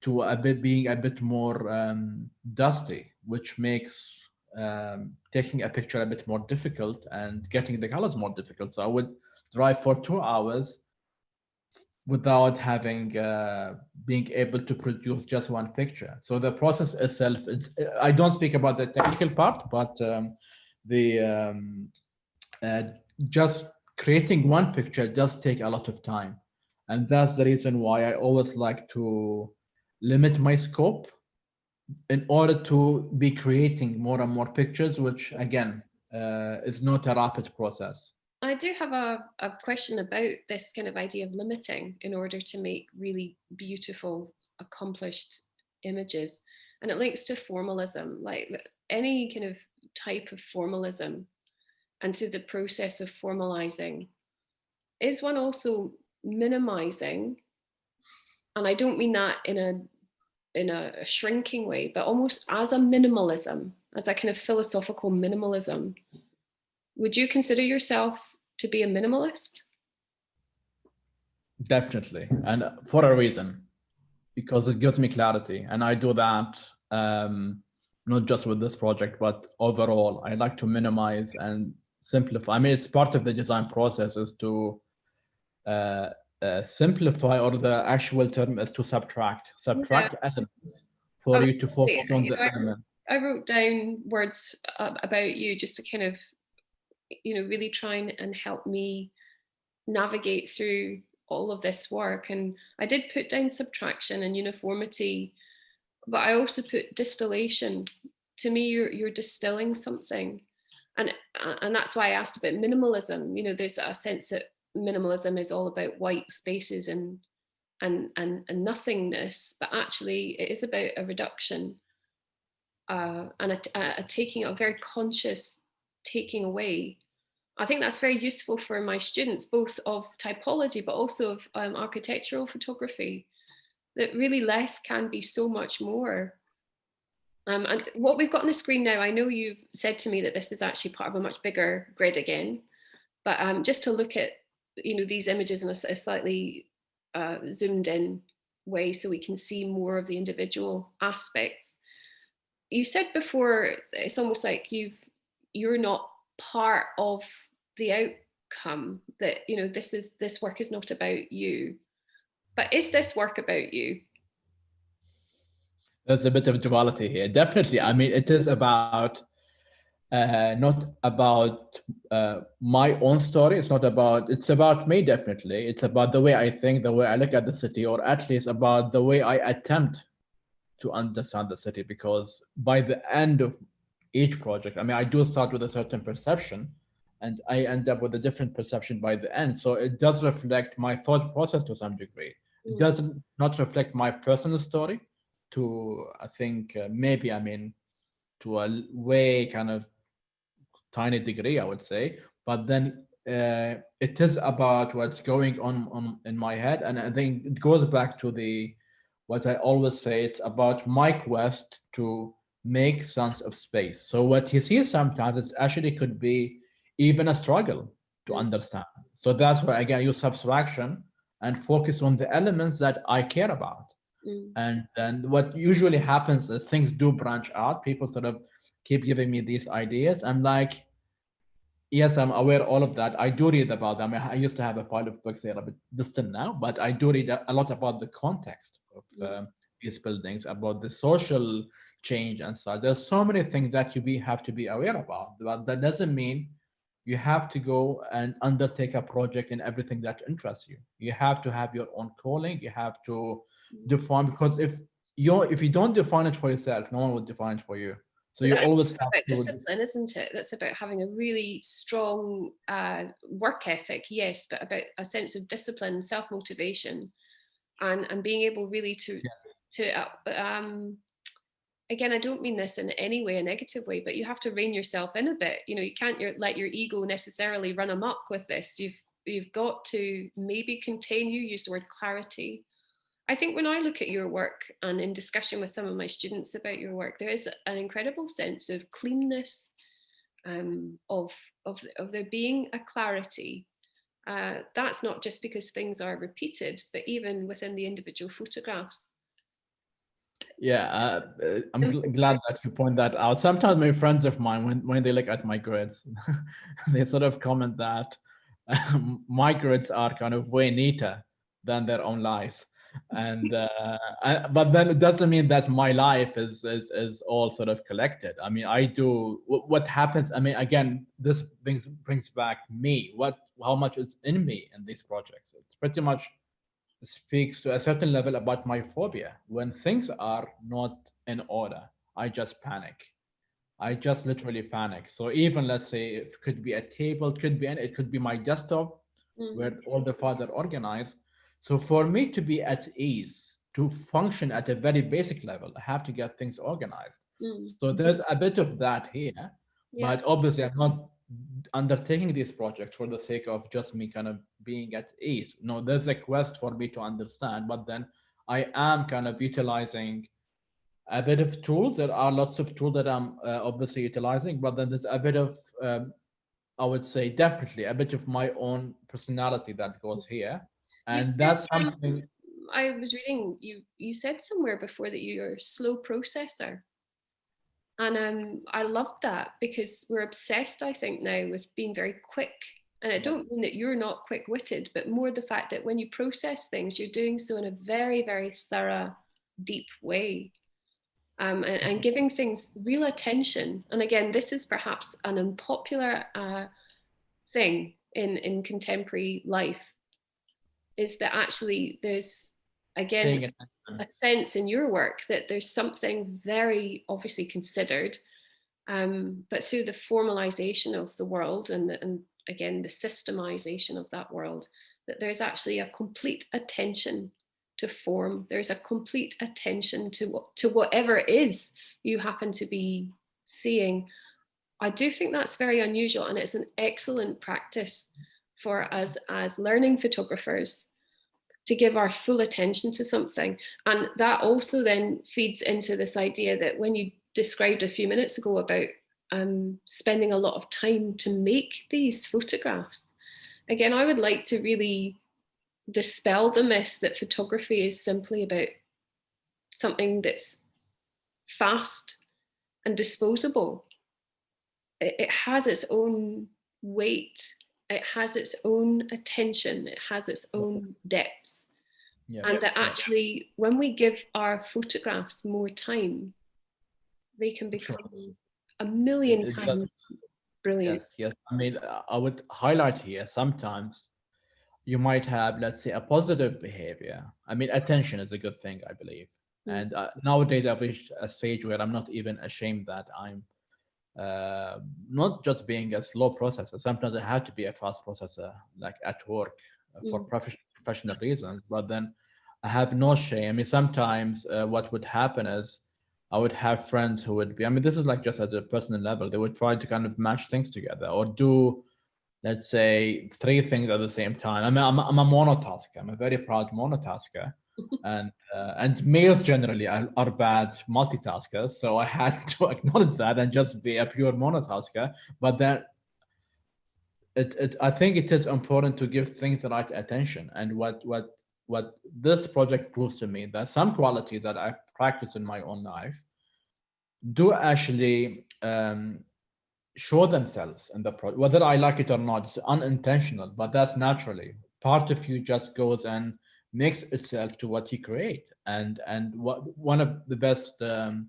to being a bit more dusty, which makes taking a picture a bit more difficult and getting the colors more difficult. So I would drive for 2 hours without having being able to produce just one picture. So the process itself, I don't speak about the technical part, but the just creating one picture does take a lot of time. And that's the reason why I always like to limit my scope in order to be creating more and more pictures, which again is not a rapid process. I do have a question about this kind of idea of limiting in order to make really beautiful, accomplished images. And it links to formalism, like any kind of type of formalism and to the process of formalizing. Is one also minimizing? And I don't mean that in a shrinking way, but almost as a minimalism, as a kind of philosophical minimalism. Would you consider yourself to be a minimalist? Definitely, and for a reason, because it gives me clarity, and I do that not just with this project, but overall. I like to minimize and simplify. I mean, it's part of the design process is to simplify, or the actual term is to subtract elements for you to focus on the element. I wrote down words about you just to kind of, really try and help me navigate through all of this work. And I did put down subtraction and uniformity, but I also put distillation. To me, you're distilling something. And that's why I asked about minimalism. There's a sense that minimalism is all about white spaces and nothingness, but actually it is about a reduction and a taking, a very conscious taking away. I think that's very useful for my students, both of typology, but also of architectural photography, that really less can be so much more. And what we've got on the screen now, I know you've said to me that this is actually part of a much bigger grid again, but just to look at, these images in a slightly zoomed in way so we can see more of the individual aspects. You said before, it's almost like you're not part of the outcome, that this work is not about you. But is this work about you? There's a bit of duality here. Definitely. I mean, it is about not about my own story. It's about me, definitely. It's about the way I think, the way I look at the city, or at least about the way I attempt to understand the city. Because by the end of each project, I mean, I do start with a certain perception, and I end up with a different perception by the end. So it does reflect my thought process to some degree. It does not reflect my personal story to, I think, maybe, I mean, to a way kind of tiny degree, I would say. But then it is about what's going on in my head, and I think it goes back to the what I always say. It's about my quest to make sense of space. So what you see sometimes it actually could be even a struggle to Mm, understand. So that's why again I use subtraction and focus on the elements that I care about. mm, And what usually happens is things do branch out. People sort of keep giving me these ideas. I'm like, yes, I'm aware of all of that. I do read about them. I used to have a pile of books. They're a bit distant now, but I do read a lot about the context of mm. these buildings, about the social change and such. There's so many things that have to be aware about, but that doesn't mean you have to go and undertake a project in everything that interests you. You have to have your own calling. You have to define, because if you don't define it for yourself, no one will define it for you. So But you that's always have about to. discipline, isn't it? That's about having a really strong work ethic, yes, but about a sense of discipline, self-motivation, and being able really to again, I don't mean this in any way a negative way, but you have to rein yourself in a bit. You know, you can't let your ego necessarily run amok with this. You've got to maybe contain. You use the word clarity. I think when I look at your work and in discussion with some of my students about your work, there is an incredible sense of cleanness, of there being a clarity. That's not just because things are repeated, but even within the individual photographs. Yeah, I'm glad that you point that out. Sometimes my friends of mine, when they look at my grids, they sort of comment that my grids are kind of way neater than their own lives. And but then it doesn't mean that my life is all sort of collected. I mean, I do what happens. I mean, again, this brings back me. How much is in me in these projects? It's pretty much speaks to a certain level about my phobia. When things are not in order, I just panic. I just literally panic. So even let's say it could be a table, it could be my desktop Mm, where all the files are organized. So for me to be at ease, to function at a very basic level, I have to get things organized. mm, So there's a bit of that here, yeah. but obviously I'm not undertaking this project for the sake of just me kind of being at ease. No, there's a quest for me to understand, but then I am kind of utilizing a bit of tools. There are lots of tools that I'm obviously utilizing, but then there's a bit of, I would say, definitely a bit of my own personality that goes here, You and said that's something. I was reading you said somewhere before that you're a slow processor. And I loved that because we're obsessed, I think, now with being very quick. And I don't mean that you're not quick-witted, but more the fact that when you process things, you're doing so in a very, very thorough, deep way. And giving things real attention. And again, this is perhaps an unpopular thing in contemporary life, is that actually there's, again, Paying attention. a sense in your work that there's something very obviously considered, but through the formalization of the world and again the systemization of that world, that there's actually a complete attention to form. There's a complete attention to whatever it is you happen to be seeing. I do think that's very unusual, and it's an excellent practice for us as learning photographers to give our full attention to something. And that also then feeds into this idea that when you described a few minutes ago about spending a lot of time to make these photographs, again, I would like to really dispel the myth that photography is simply about something that's fast and disposable. It has its own weight, it has its own attention, it has its own depth. Yeah, And that yeah, actually, when we give our photographs more time, they can sure. become a million It does. times brilliant. Yes, yes. I mean, I would highlight here sometimes you might have, let's say, a positive behavior. I mean, attention is a good thing, I believe. Mm, And nowadays, I've reached a stage where I'm not even ashamed that I'm not just being a slow processor. Sometimes I have to be a fast processor, like at work for mm, professional reasons. But then I have no shame. I mean, sometimes what would happen is I would have friends who would be, I mean, this is like just at a personal level, they would try to kind of mash things together or do, let's say, three things at the same time. I mean, I'm a monotasker. I'm a very proud monotasker. And males generally are bad multitaskers. So I had to acknowledge that and just be a pure monotasker. But then I think it is important to give things the right attention. And what this project proves to me, that some qualities that I practice in my own life do actually show themselves in the project, whether I like it or not. It's unintentional, but that's naturally part of you just goes and makes itself to what you create. And what one of the best kind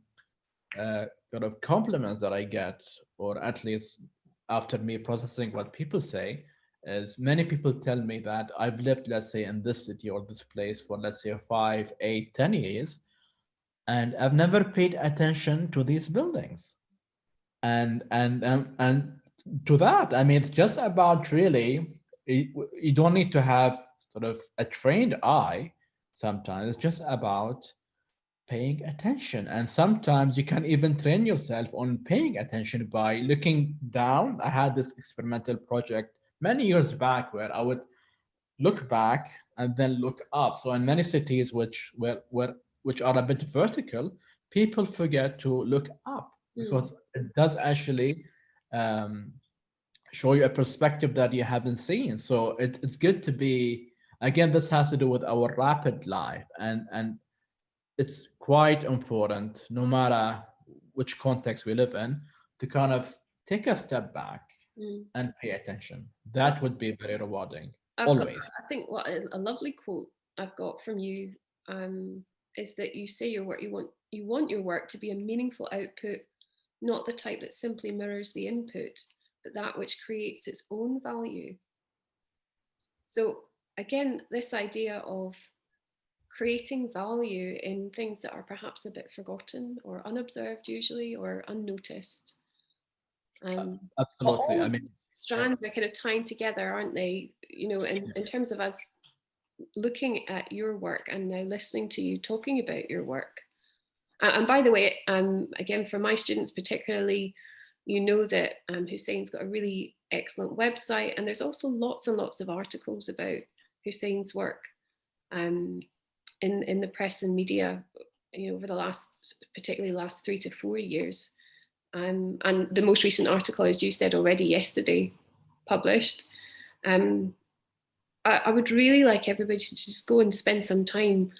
of compliments that I get, or at least after me processing what people say, is many people tell me that I've lived, let's say, in this city or this place for, let's say, 5, 8, 10 years, and I've never paid attention to these buildings. And to that, I mean, it's just about really, you don't need to have sort of a trained eye. Sometimes it's just about paying attention, and sometimes you can even train yourself on paying attention by looking down. I had this experimental project many years back where I would look back and then look up. So in many cities which are a bit vertical, people forget to look up because it does actually um, show you a perspective that you haven't seen. So it's good to be, again, this has to do with our rapid life, and it's quite important, no matter which context we live in, to kind of take a step back and pay attention. That would be very rewarding, I've got, always. I think what a lovely quote I've got from you is that you say your work, you want your work to be a meaningful output, not the type that simply mirrors the input, but that which creates its own value. So again, this idea of creating value in things that are perhaps a bit forgotten or unobserved usually or unnoticed. Absolutely. All I of mean, these strands are kind of tying together, aren't they? You know, in terms of us looking at your work and now listening to you talking about your work. And by the way, again, for my students particularly, you know that Hussein's got a really excellent website, and there's also lots and lots of articles about Hussein's work in the press and media, you know, over the last, particularly last 3 to 4 years. And the most recent article, as you said already yesterday, published. I would really like everybody to just go and spend some time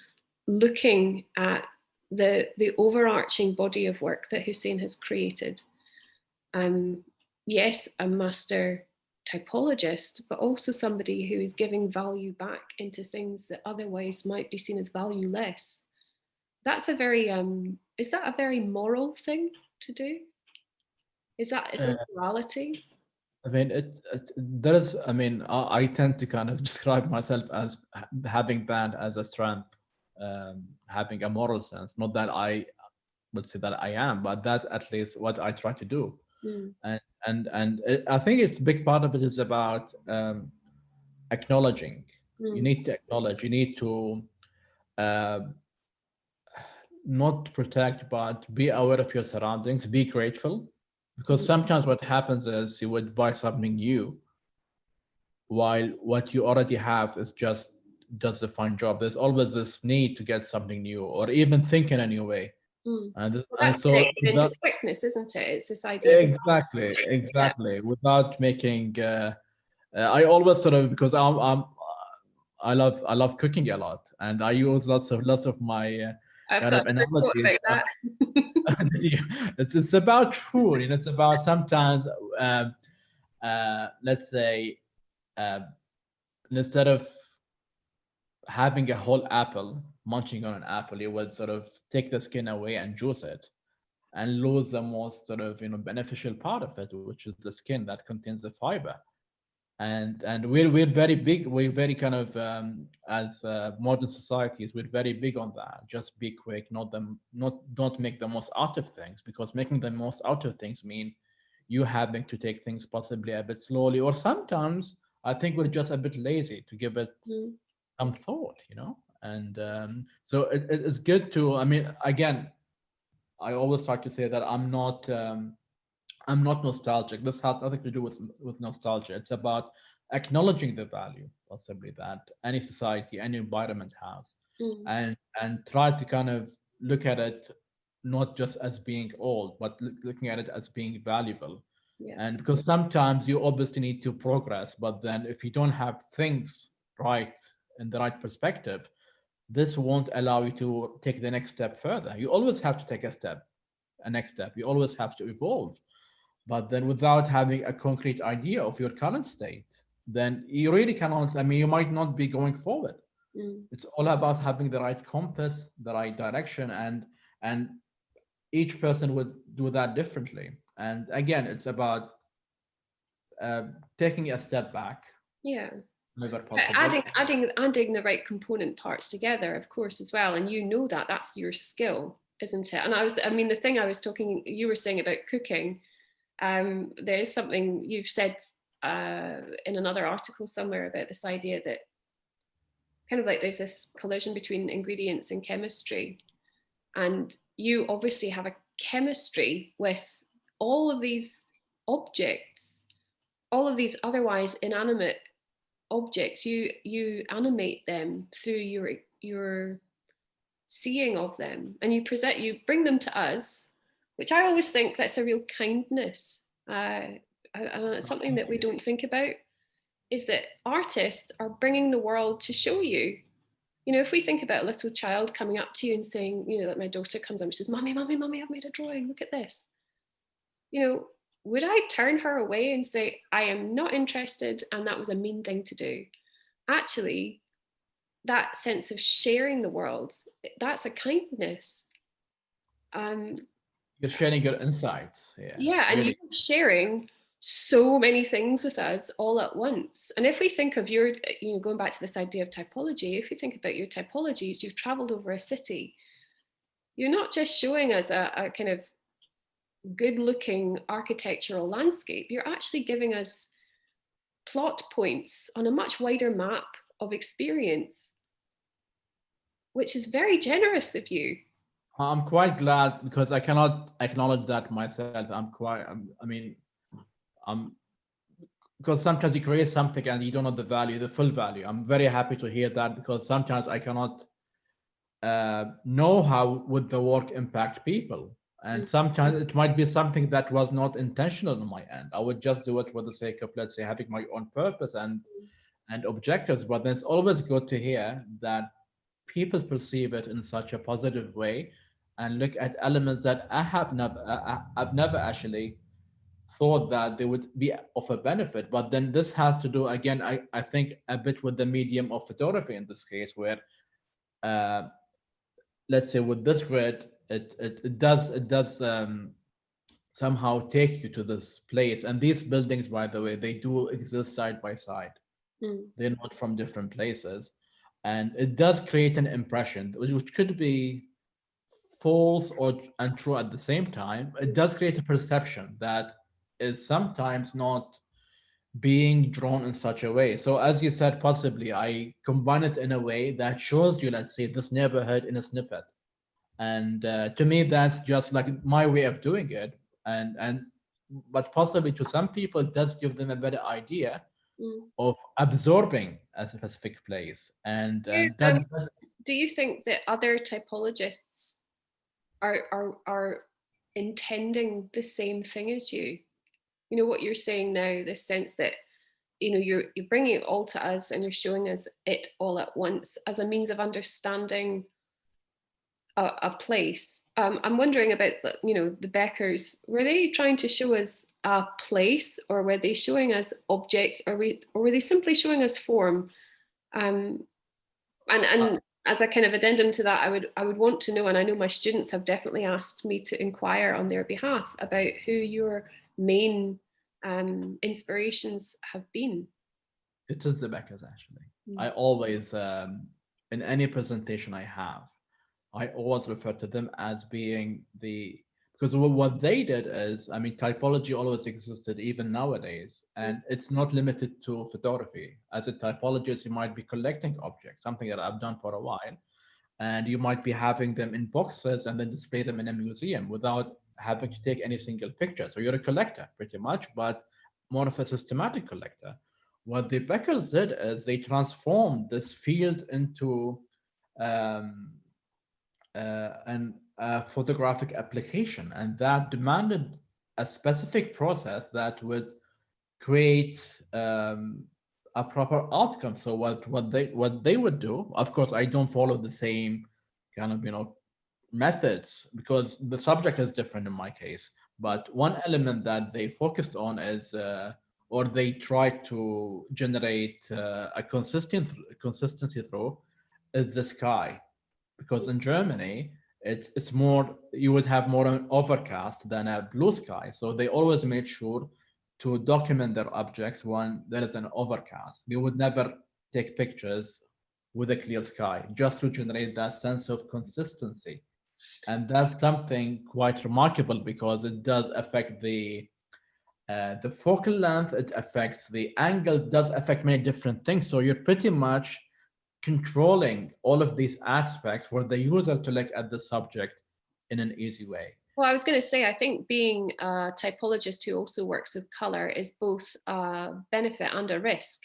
looking at the overarching body of work that Hussain has created. Yes, a master typologist, but also somebody who is giving value back into things that otherwise might be seen as valueless. That's a very, is that a very moral thing to do? Is uh, it morality? I mean, there is. I mean, I tend to kind of describe myself as having that as a strength, having a moral sense. Not that I would say that I am, but that's at least what I try to do. Mm. I think it's a big part of it is about acknowledging. You Mm. need to acknowledge. You need to uh, not protect, but be aware of your surroundings. Be grateful, because Mm. sometimes what happens is you would buy something new, while what you already have is just does a fine job. There's always this need to get something new, or even think in a new way, Mm. and Well, and that's so connected into that, quickness, isn't it? It's this idea of yeah. exactly, without making. I always sort of, because I love cooking a lot, and I use lots of my I've kind got of another quote analogies. about that. It's about food, it's about sometimes let's say uh, instead of having a whole apple, munching on an apple, you would sort of take the skin away and juice it, and lose the most sort of beneficial part of it, which is the skin that contains the fiber. And we're very big. We're very kind of as modern societies, we're very big on that. Just be quick, not don't make the most out of things, because making the most out of things mean you having to take things possibly a bit slowly, or sometimes I think we're just a bit lazy to give it Mm. some thought. And so it is good to. I mean, again, I always try to say that I'm not nostalgic. This has nothing to do with nostalgia. It's about acknowledging the value, possibly, that any society, any environment has, Mm, and try to kind of look at it not just as being old, but looking at it as being valuable. yeah. And because sometimes you obviously need to progress, but then if you don't have things right in the right perspective, this won't allow you to take the next step further. You always have to take a next step. You always have to evolve. But then without having a concrete idea of your current state, then you really cannot, I mean, you might not be going forward. Mm, It's all about having the right compass, the right direction, and each person would do that differently. And again, it's about uh, taking a step back yeah. whenever possible. Adding the right component parts together, of course, as well. And you know that that's your skill, isn't it? And I mean, the thing you were saying about cooking, there is something you've said in another article somewhere about this idea that kind of like there's this collision between ingredients and chemistry. And you obviously have a chemistry with all of these objects, all of these otherwise inanimate objects. You animate them through your seeing of them, and you bring them to us, which I always think that's a real kindness. And it's something that we don't think about, is that artists are bringing the world to show you. You know, if we think about a little child coming up to you and saying, you know, like my daughter comes up and she says, "Mommy, mommy, mommy, I've made a drawing. Look at this." You know, would I turn her away and say, "I am not interested, and that was a mean thing to do"? Actually, that sense of sharing the world, that's a kindness. Um, You're sharing your insights. Yeah, yeah, and you're really. sharing so many things with us all at once. And if we think of going back to this idea of typology, if you think about your typologies, you've traveled over a city. You're not just showing us a kind of good looking architectural landscape, you're actually giving us plot points on a much wider map of experience, which is very generous of you. I'm quite glad because I cannot acknowledge that myself. I mean, I'm because sometimes you create something and you don't know the value, the full value. I'm very happy to hear that because sometimes I cannot know how would the work impact people, and Mm, sometimes it might be something that was not intentional on my end. I would just do it for the sake of, let's say, having my own purpose and objectives. But then it's always good to hear that people perceive it in such a positive way and look at elements that I've never actually thought that they would be of a benefit. But then this has to do again, I think, a bit with the medium of photography in this case, where uh, let's say with this grid, it does somehow take you to this place. And these buildings, by the way, they do exist side by side. mm, They're not from different places, and it does create an impression which could be false or and true at the same time. It does create a perception that is sometimes not being drawn in such a way. So as you said, possibly I combine it in a way that shows you, let's say, this neighborhood in a snippet. And to me, that's just like my way of doing it. And but possibly to some people, it does give them a better idea mm. of absorbing a specific place. And You, that do you think that other typologists are intending the same thing as you? You know what you're saying now, this sense that you're bringing it all to us and you're showing us it all at once as a means of understanding a place. I'm wondering about the Beckers. Were they trying to show us a place, or were they showing us objects, or were they simply showing us form? Um, and as a kind of addendum to that, I would want to know, and I know my students have definitely asked me to inquire on their behalf about who your main inspirations have been. it is the Beckers actually. Mm. I always in any presentation I always refer to them as being the, because what they did is, I mean, typology always existed even nowadays, Mm. and it's not limited to photography. As a typologist, you might be collecting objects, something that I've done for a while. and you might be having them in boxes and then display them in a museum without having to take any single picture. So you're a collector pretty much, but more of a systematic collector. What the Beckers did is they transformed this field into um, an photographic application, and that demanded a specific process that would create a proper outcome. So what they would do, of course, I don't follow the same kind of methods because the subject is different in my case. But one element that they focused on is, or they tried to generate a consistency through, is the sky, because in Germany it's more, you would have more an overcast than a blue sky. So they always made sure to document their objects when there is an overcast. They would never take pictures with a clear sky, just to generate that sense of consistency. And that's something quite remarkable because it does affect the focal length, it affects the angle, it does affect many different things. So you're pretty much controlling all of these aspects for the user to look at the subject in an easy way. Well, I was going to say, I think being a typologist who also works with color is both a benefit and a risk.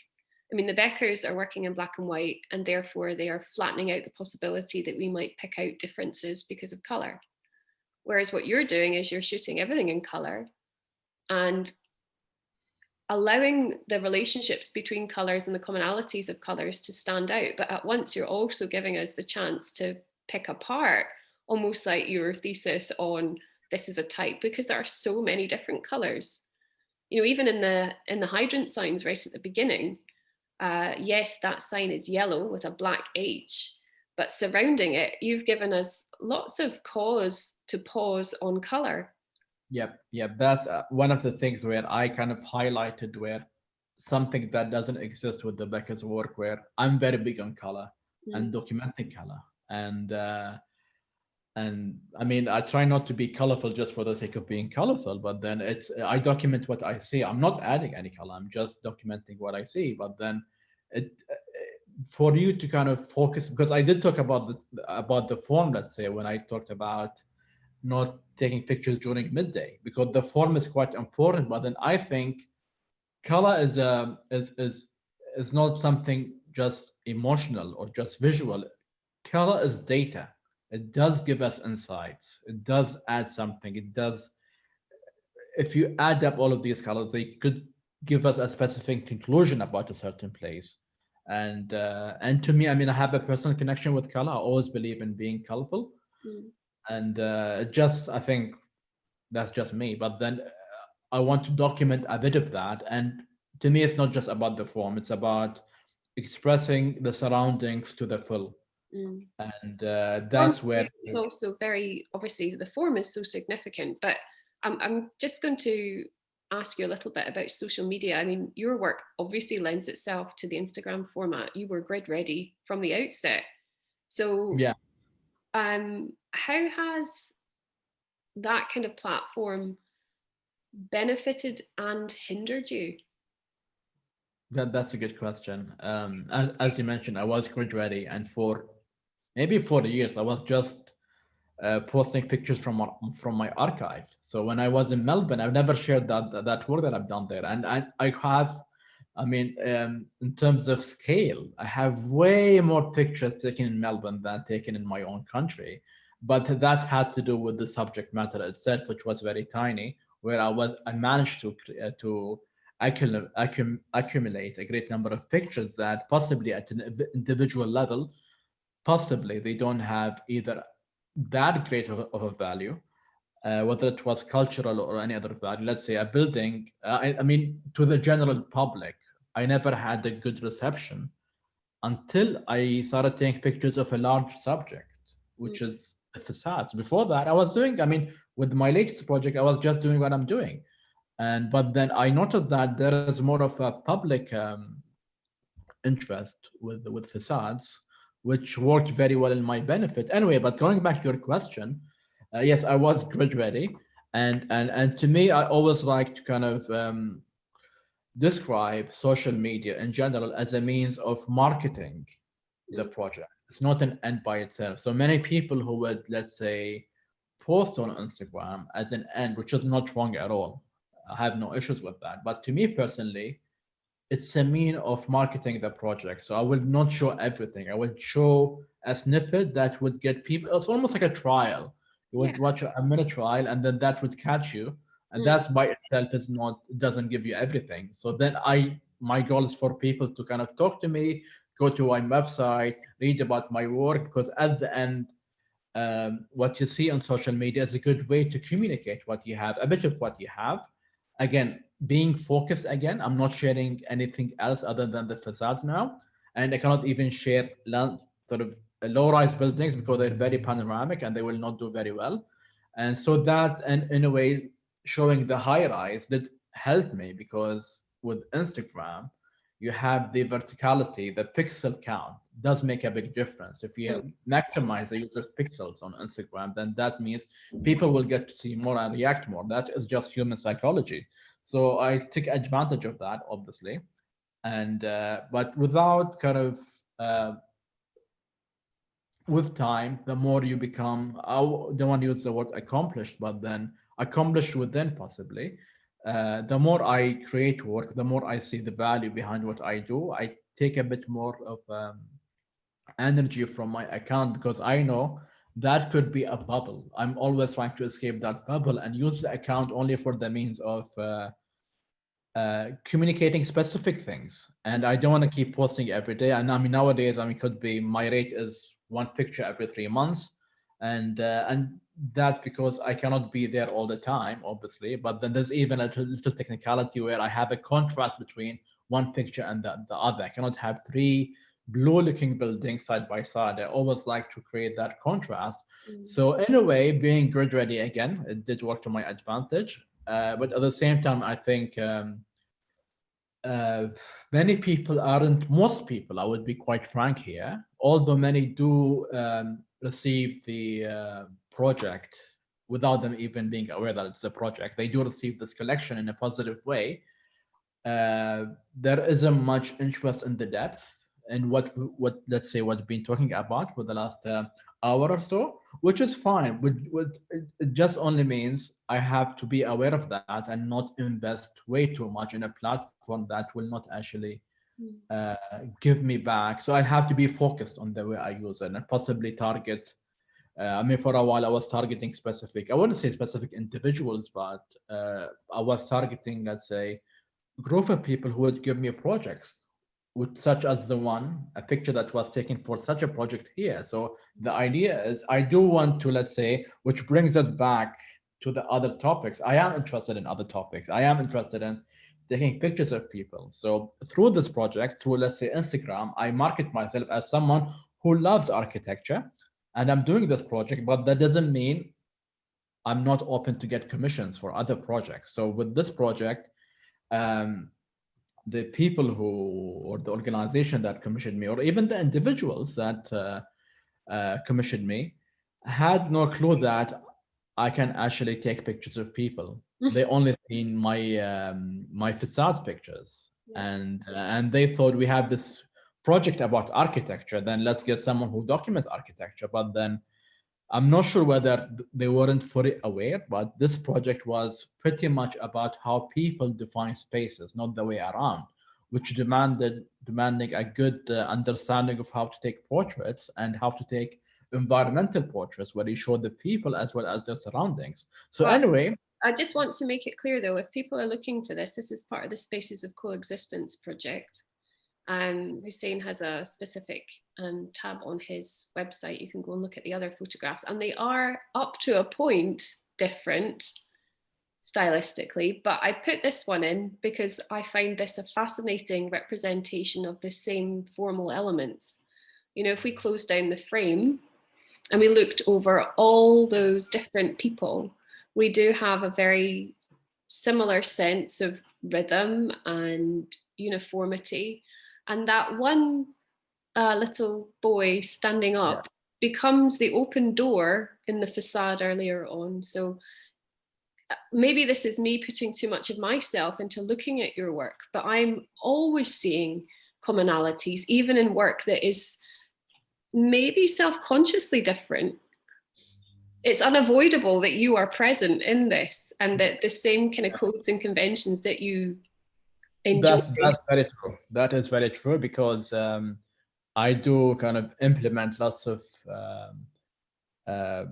I mean, the Beckers are working in black and white, and therefore they are flattening out the possibility that we might pick out differences because of color. Whereas what you're doing is you're shooting everything in color and allowing the relationships between colors and the commonalities of colors to stand out. But at once, you're also giving us the chance to pick apart, almost like your thesis on this is a type, because there are so many different colors. You know, even in the hydrant signs right at the beginning, yes, that sign is yellow with a black H, but surrounding it, you've given us lots of cause to pause on color. Yep. That's one of the things where I kind of highlighted where something that doesn't exist with the Becker's work, where I'm very big on color and documenting color. And I mean, I try not to be colorful just for the sake of being colorful, but then I document what I see. I'm not adding any color. I'm just documenting what I see. But then it for you to kind of focus, because I did talk about the form, let's say, when I talked about not taking pictures during midday, because the form is quite important. But then I think color is not something just emotional or just visual. Color is data. It does give us insights. It does add something. It does. If you add up all of these colors, they could give us a specific conclusion about a certain place. And to me, I mean, I have a personal connection with color. I always believe in being colorful, and just I think that's just me. But then I want to document a bit of that. And to me, it's not just about the form. It's about expressing the surroundings to the full. And that's where it's also very, obviously the form is so significant, but I'm just going to ask you a little bit about social media. I mean, your work obviously lends itself to the Instagram format. You were grid ready from the outset. So yeah, how has that kind of platform benefited and hindered you? that's a good question. As you mentioned, I was grid ready, and for maybe 4 years, I was just posting pictures from my archive. So when I was in Melbourne, I've never shared that work that I've done there, and I have, I mean, in terms of scale, I have way more pictures taken in Melbourne than taken in my own country. But that had to do with the subject matter itself, which was very tiny, where I managed to accumulate a great number of pictures that possibly at an individual level, possibly they don't have either that great of a value, whether it was cultural or any other value. Let's say a building, I mean, to the general public, I never had a good reception until I started taking pictures of a large subject, which is the facades. Before that, I was doing, I mean, with my latest project, I was just doing what I'm doing. But then I noted that there is more of a public interest with facades, which worked very well in my benefit. Anyway, but going back to your question, yes, I was grid ready, and to me, I always like to kind of describe social media in general as a means of marketing the project. It's not an end by itself. So many people who would, let's say, post on Instagram as an end, which is not wrong at all. I have no issues with that. But to me personally, it's a mean of marketing the project. So I will not show everything. I will show a snippet that would get people. It's almost like a trial. You Yeah. would watch a minute trial, and then that would catch you. And Mm. that's by itself is not, it doesn't give you everything. So then my goal is for people to kind of talk to me, go to my website, read about my work, because at the end, what you see on social media is a good way to communicate what you have, a bit of what you have. Again, being focused again, I'm not sharing anything else other than the facades now. And I cannot even share land, sort of low-rise buildings because they're very panoramic and they will not do very well. And so that, and in a way, showing the high-rise did help me because with Instagram, you have the verticality, the pixel count does make a big difference. If Mm. you maximize the user pixels on Instagram, then that means people will get to see more and react more. That is just human psychology. So I took advantage of that, obviously, and but without kind of with time, the more you become, I don't want to use the word accomplished, but then accomplished within possibly. The more I create work, the more I see the value behind what I do. I take a bit more of energy from my account because I know that could be a bubble. I'm always trying to escape that bubble and use the account only for the means of communicating specific things. And I don't want to keep posting every day. And I mean, nowadays, I mean, could be my rate is one picture every 3 months, and that because I cannot be there all the time, obviously. But then there's even a little technicality where I have a contrast between one picture and the other. I cannot have three blue-looking buildings side by side. I always like to create that contrast. Mm. So in a way, being grid ready again, it did work to my advantage. But at the same time, I think uh, many people aren't, most people, I would be quite frank here, although many do receive the project without them even being aware that it's a project, they do receive this collection in a positive way. There isn't much interest in the depth and what let's say what we've been talking about for the last hour or so, which is fine. It just only means I have to be aware of that and not invest way too much in a platform that will not actually Mm. give me back. So I have to be focused on the way I use it and possibly target. I mean, for a while I was targeting specific. I wouldn't say specific individuals, but I was targeting, let's say, group of people who would give me projects, such as the one, a picture that was taken for such a project here. So the idea is I do want to, let's say, which brings it back to the other topics. I am interested in other topics. I am interested in taking pictures of people. So through this project, through, let's say, Instagram, I market myself as someone who loves architecture and I'm doing this project, but that doesn't mean I'm not open to get commissions for other projects. So with this project, um, the people who or the organization that commissioned me or even the individuals that commissioned me had no clue that I can actually take pictures of people. They only seen my facades pictures, Yeah. and they thought we have this project about architecture, then let's get someone who documents architecture. But then I'm not sure whether they weren't fully aware, but this project was pretty much about how people define spaces, not the way around, which demanding a good understanding of how to take portraits and how to take environmental portraits where you show the people as well as their surroundings. So Well, anyway, I just want to make it clear though, if people are looking for this, this is part of the Spaces of Coexistence project. Hussain has a specific tab on his website. You can go and look at the other photographs, and they are up to a point different stylistically, but I put this one in because I find this a fascinating representation of the same formal elements. You know, if we close down the frame and we looked over all those different people, we do have a very similar sense of rhythm and uniformity. And that one little boy standing up becomes the open door in the facade earlier on. So maybe this is me putting too much of myself into looking at your work, but I'm always seeing commonalities, even in work that is maybe self-consciously different. It's unavoidable that you are present in this and that the same kind of codes and conventions that you enjoy. That's very true. That is very true, because I do kind of implement lots of uh,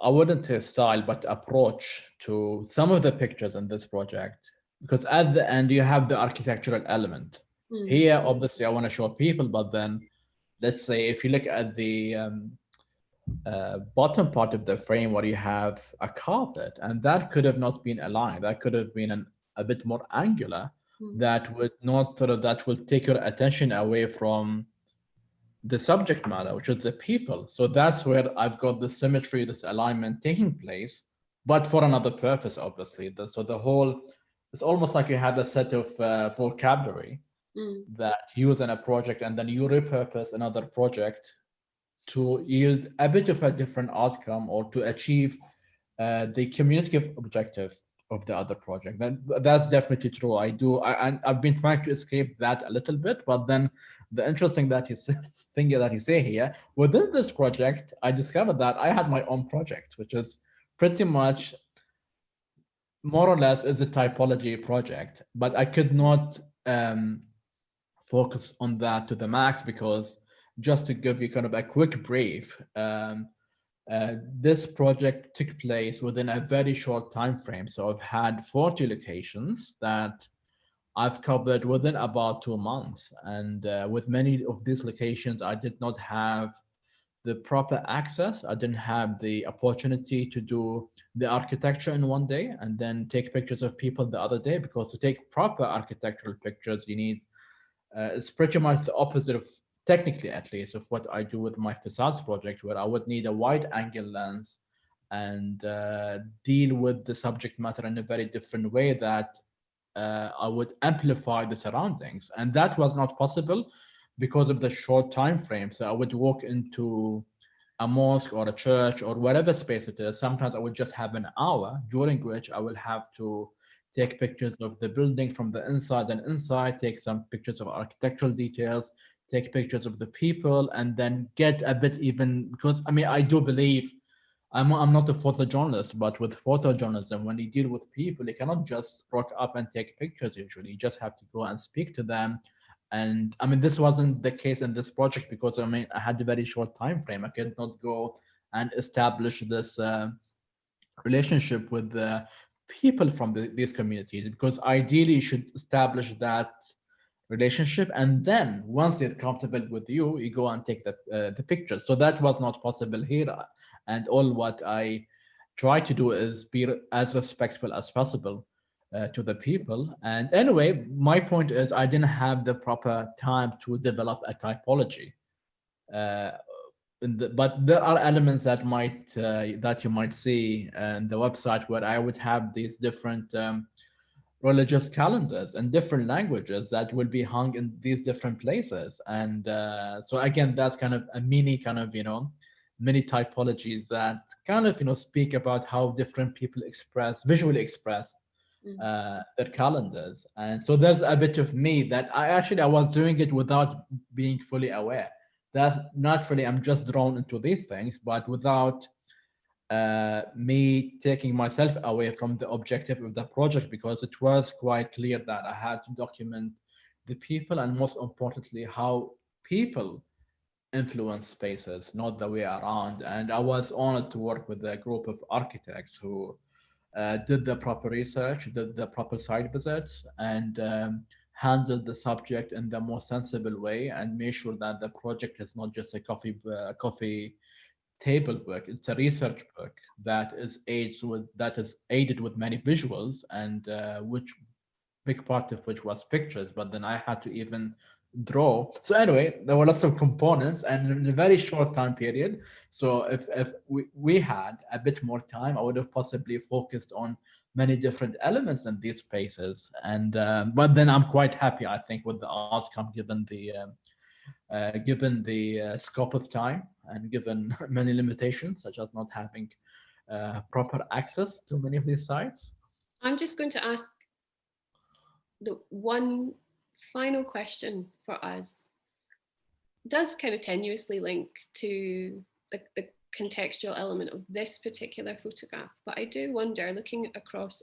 I wouldn't say style, but approach to some of the pictures in this project. Because at the end, you have the architectural element. Here, obviously, I want to show people, but then let's say if you look at the bottom part of the frame where you have a carpet, and that could have not been aligned, that could have been a bit more angular, that would not sort of, that will take your attention away from the subject matter, which is the people. So that's where I've got the symmetry, this alignment taking place, but for another purpose, obviously. So the whole, it's almost like you have a set of vocabulary that you use in a project, and then you repurpose another project to yield a bit of a different outcome, or to achieve the communicative objective of the other project. That's definitely true. I've been trying to escape that a little bit, but then the interesting thing that you say here, within this project, I discovered that I had my own project, which is pretty much more or less is a typology project, but I could not focus on that to the max, because just to give you kind of a quick brief, this project took place within a very short time frame. So I've had 40 locations that I've covered within about 2 months. And with many of these locations, I did not have the proper access. I didn't have the opportunity to do the architecture in one day and then take pictures of people the other day, because to take proper architectural pictures, you need, it's pretty much the opposite of, technically at least, of what I do with my facades project, where I would need a wide angle lens and deal with the subject matter in a very different way, that I would amplify the surroundings. And that was not possible because of the short time frame. So I would walk into a mosque or a church or whatever space it is. Sometimes I would just have an hour, during which I will have to take pictures of the building from the inside and inside, take some pictures of architectural details, take pictures of the people, and then get a bit even, because I mean, I do believe, I'm not a photojournalist, but with photojournalism, when you deal with people, you cannot just rock up and take pictures usually. You just have to go and speak to them. And I mean, this wasn't the case in this project, because I mean, I had a very short time frame. I could not go and establish this relationship with the people from these communities, because ideally you should establish that relationship, and then once they're comfortable with you, you go and take the pictures. So that was not possible here, and all what I try to do is be as respectful as possible to the people. And anyway, my point is, I didn't have the proper time to develop a typology. Uh, but there are elements that that you might see in the website, where I would have these different religious calendars and different languages that will be hung in these different places. And so again, that's kind of a mini kind of, many typologies that kind of, speak about how different people visually express their calendars. And so there's a bit of me that I was doing it without being fully aware. That naturally I'm just drawn into these things, but without me taking myself away from the objective of the project, because it was quite clear that I had to document the people, and most importantly, how people influence spaces, not the way around. And I was honored to work with a group of architects who did the proper research, did the proper site visits, and handled the subject in the most sensible way, and made sure that the project is not just a coffee table book. It's a research book that is aided with many visuals, and which big part of which was pictures. But then I had to even draw. So anyway, there were lots of components, and in a very short time period. So if we had a bit more time, I would have possibly focused on many different elements in these spaces. And but then I'm quite happy, I think, with the outcome, given the scope of time, and given many limitations, such as not having proper access to many of these sites. I'm just going to ask the one final question for us. does kind of tenuously link to the contextual element of this particular photograph. But I do wonder, looking across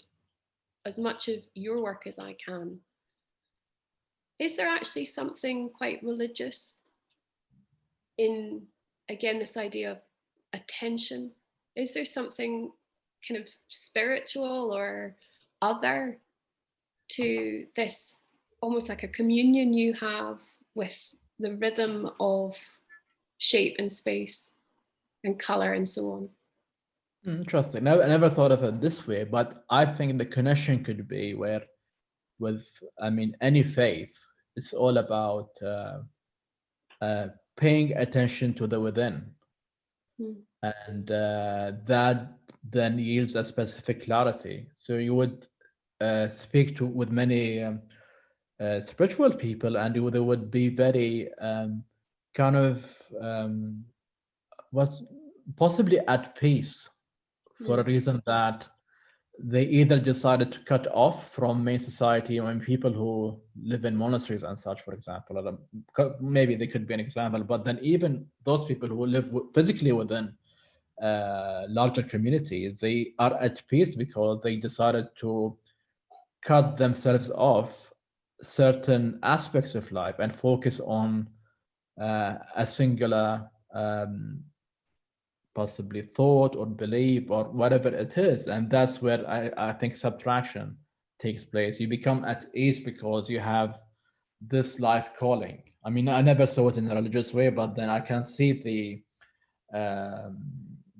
as much of your work as I can, is there actually something quite religious in, again, this idea of attention? Is there something kind of spiritual or other to this, almost like a communion you have with the rhythm of shape and space and color and so on? Interesting. I never thought of it this way, but I think the connection could be where, with, I mean, any faith, it's all about paying attention to the within, Mm. and that then yields a specific clarity. So you would speak to with many spiritual people, and they would be very kind of what's possibly at peace for a Mm. reason that they either decided to cut off from main society. I mean, people who live in monasteries and such, for example, or maybe they could be an example, but then even those people who live physically within larger communities, they are at peace because they decided to cut themselves off certain aspects of life and focus on a singular possibly thought or belief or whatever it is. And that's where I think subtraction takes place. You become at ease because you have this life calling. I mean, I never saw it in a religious way, but then I can see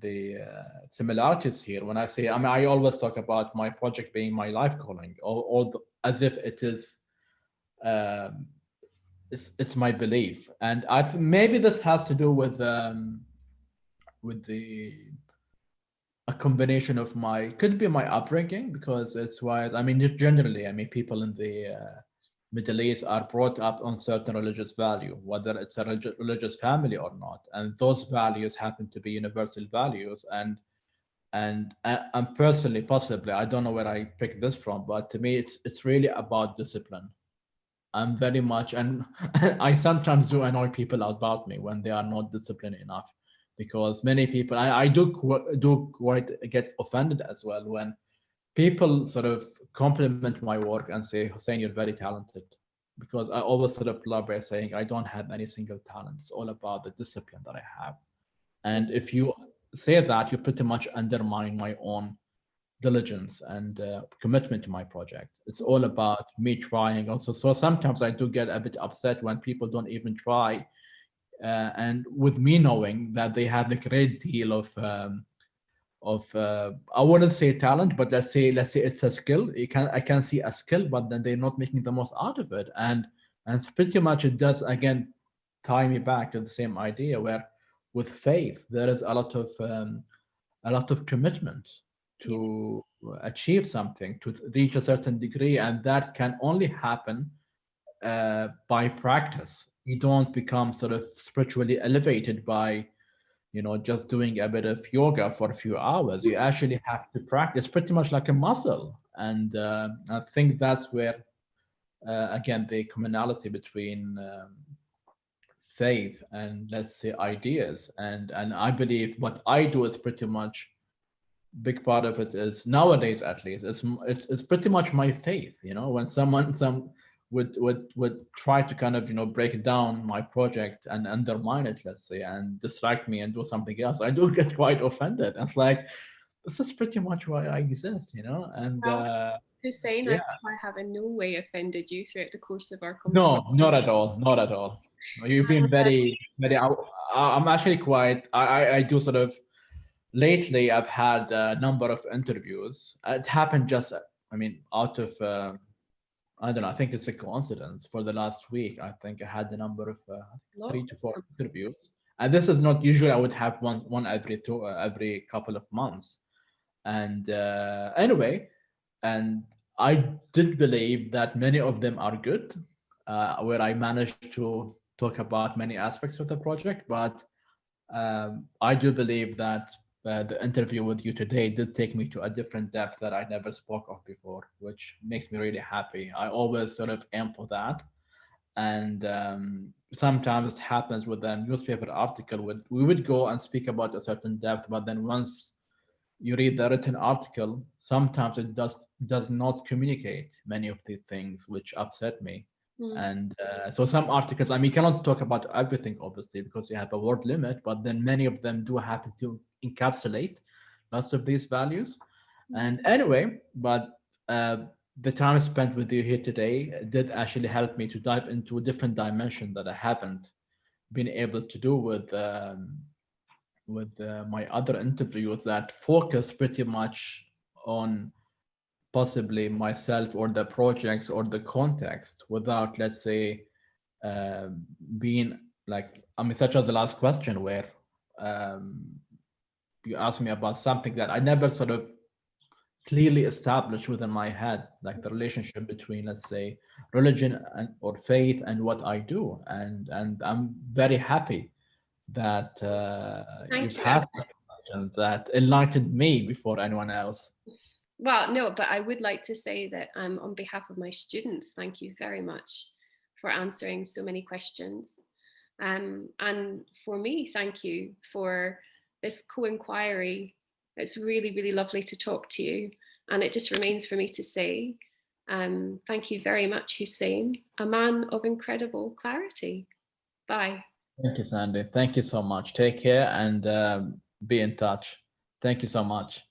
the similarities here. When I say, I mean, I always talk about my project being my life calling, as if it is um, it's my belief. And maybe this has to do with the a combination of my, could be my upbringing, because it's why, I mean, generally, I mean, people in the Middle East are brought up on certain religious value, whether it's a religious family or not, and those values happen to be universal values. And personally, possibly, I don't know where I picked this from, but to me, it's really about discipline. I'm very much, and I sometimes do annoy people about me when they are not disciplined enough, because many people, I do quite get offended as well when people sort of compliment my work and say, Hussein, you're very talented. Because I always sort of love by saying, I don't have any single talent. It's all about the discipline that I have. And if you say that, you pretty much undermine my own diligence and commitment to my project. It's all about me trying also. So sometimes I do get a bit upset when people don't even try. And with me knowing that they have a great deal of I wouldn't say talent, but let's say it's a skill. I can see a skill, but then they're not making the most out of it. And pretty much it does again tie me back to the same idea where with faith there is a lot of commitment Yeah. to achieve something, to reach a certain degree, and that can only happen by practice. You don't become sort of spiritually elevated by just doing a bit of yoga for a few hours. You actually have to practice pretty much like a muscle. And I think that's where again the commonality between faith and, let's say, ideas. And I believe what I do is pretty much, big part of it is, nowadays at least, it's pretty much my faith. When some would try to kind of break down my project and undermine it, let's say, and distract me and do something else, I do get quite offended. It's like, this is pretty much why I exist. And Well, Hussein, I yeah. hope I have in no way offended you throughout the course of our No, not conversation. at all, not at all. You've been very very I'm actually quite, I do sort of, lately I've had a number of interviews. It happened just, I mean, out of I don't know, I think it's a coincidence. For the last week, I think I had a number of Lots three of to four them. interviews, and this is not usually. I would have one every couple of months. And anyway, and I did believe that many of them are good, where I managed to talk about many aspects of the project. But I do believe that the interview with you today did take me to a different depth that I never spoke of before, which makes me really happy. I always sort of aim for that. And sometimes it happens with a newspaper article. We would go and speak about a certain depth, but then once you read the written article, sometimes it does not communicate many of the things, which upset me. Mm. And so some articles, I mean, you cannot talk about everything, obviously, because you have a word limit, but then many of them do happen to encapsulate lots of these values. And anyway, but the time spent with you here today did actually help me to dive into a different dimension that I haven't been able to do with my other interviews that focus pretty much on possibly myself or the projects or the context without, let's say, uh, being like, I mean, such as the last question where um, you asked me about something that I never sort of clearly established within my head, like the relationship between, let's say, religion and or faith and what I do. And I'm very happy that Thank you've you. asked a question that enlightened me before anyone else. Well, no, but I would like to say that on behalf of my students, thank you very much for answering so many questions. And for me, thank you for this co-inquiry. It's really, really lovely to talk to you. And it just remains for me to say, thank you very much, Hussain, a man of incredible clarity. Bye. Thank you, Sandy. Thank you so much. Take care and be in touch. Thank you so much.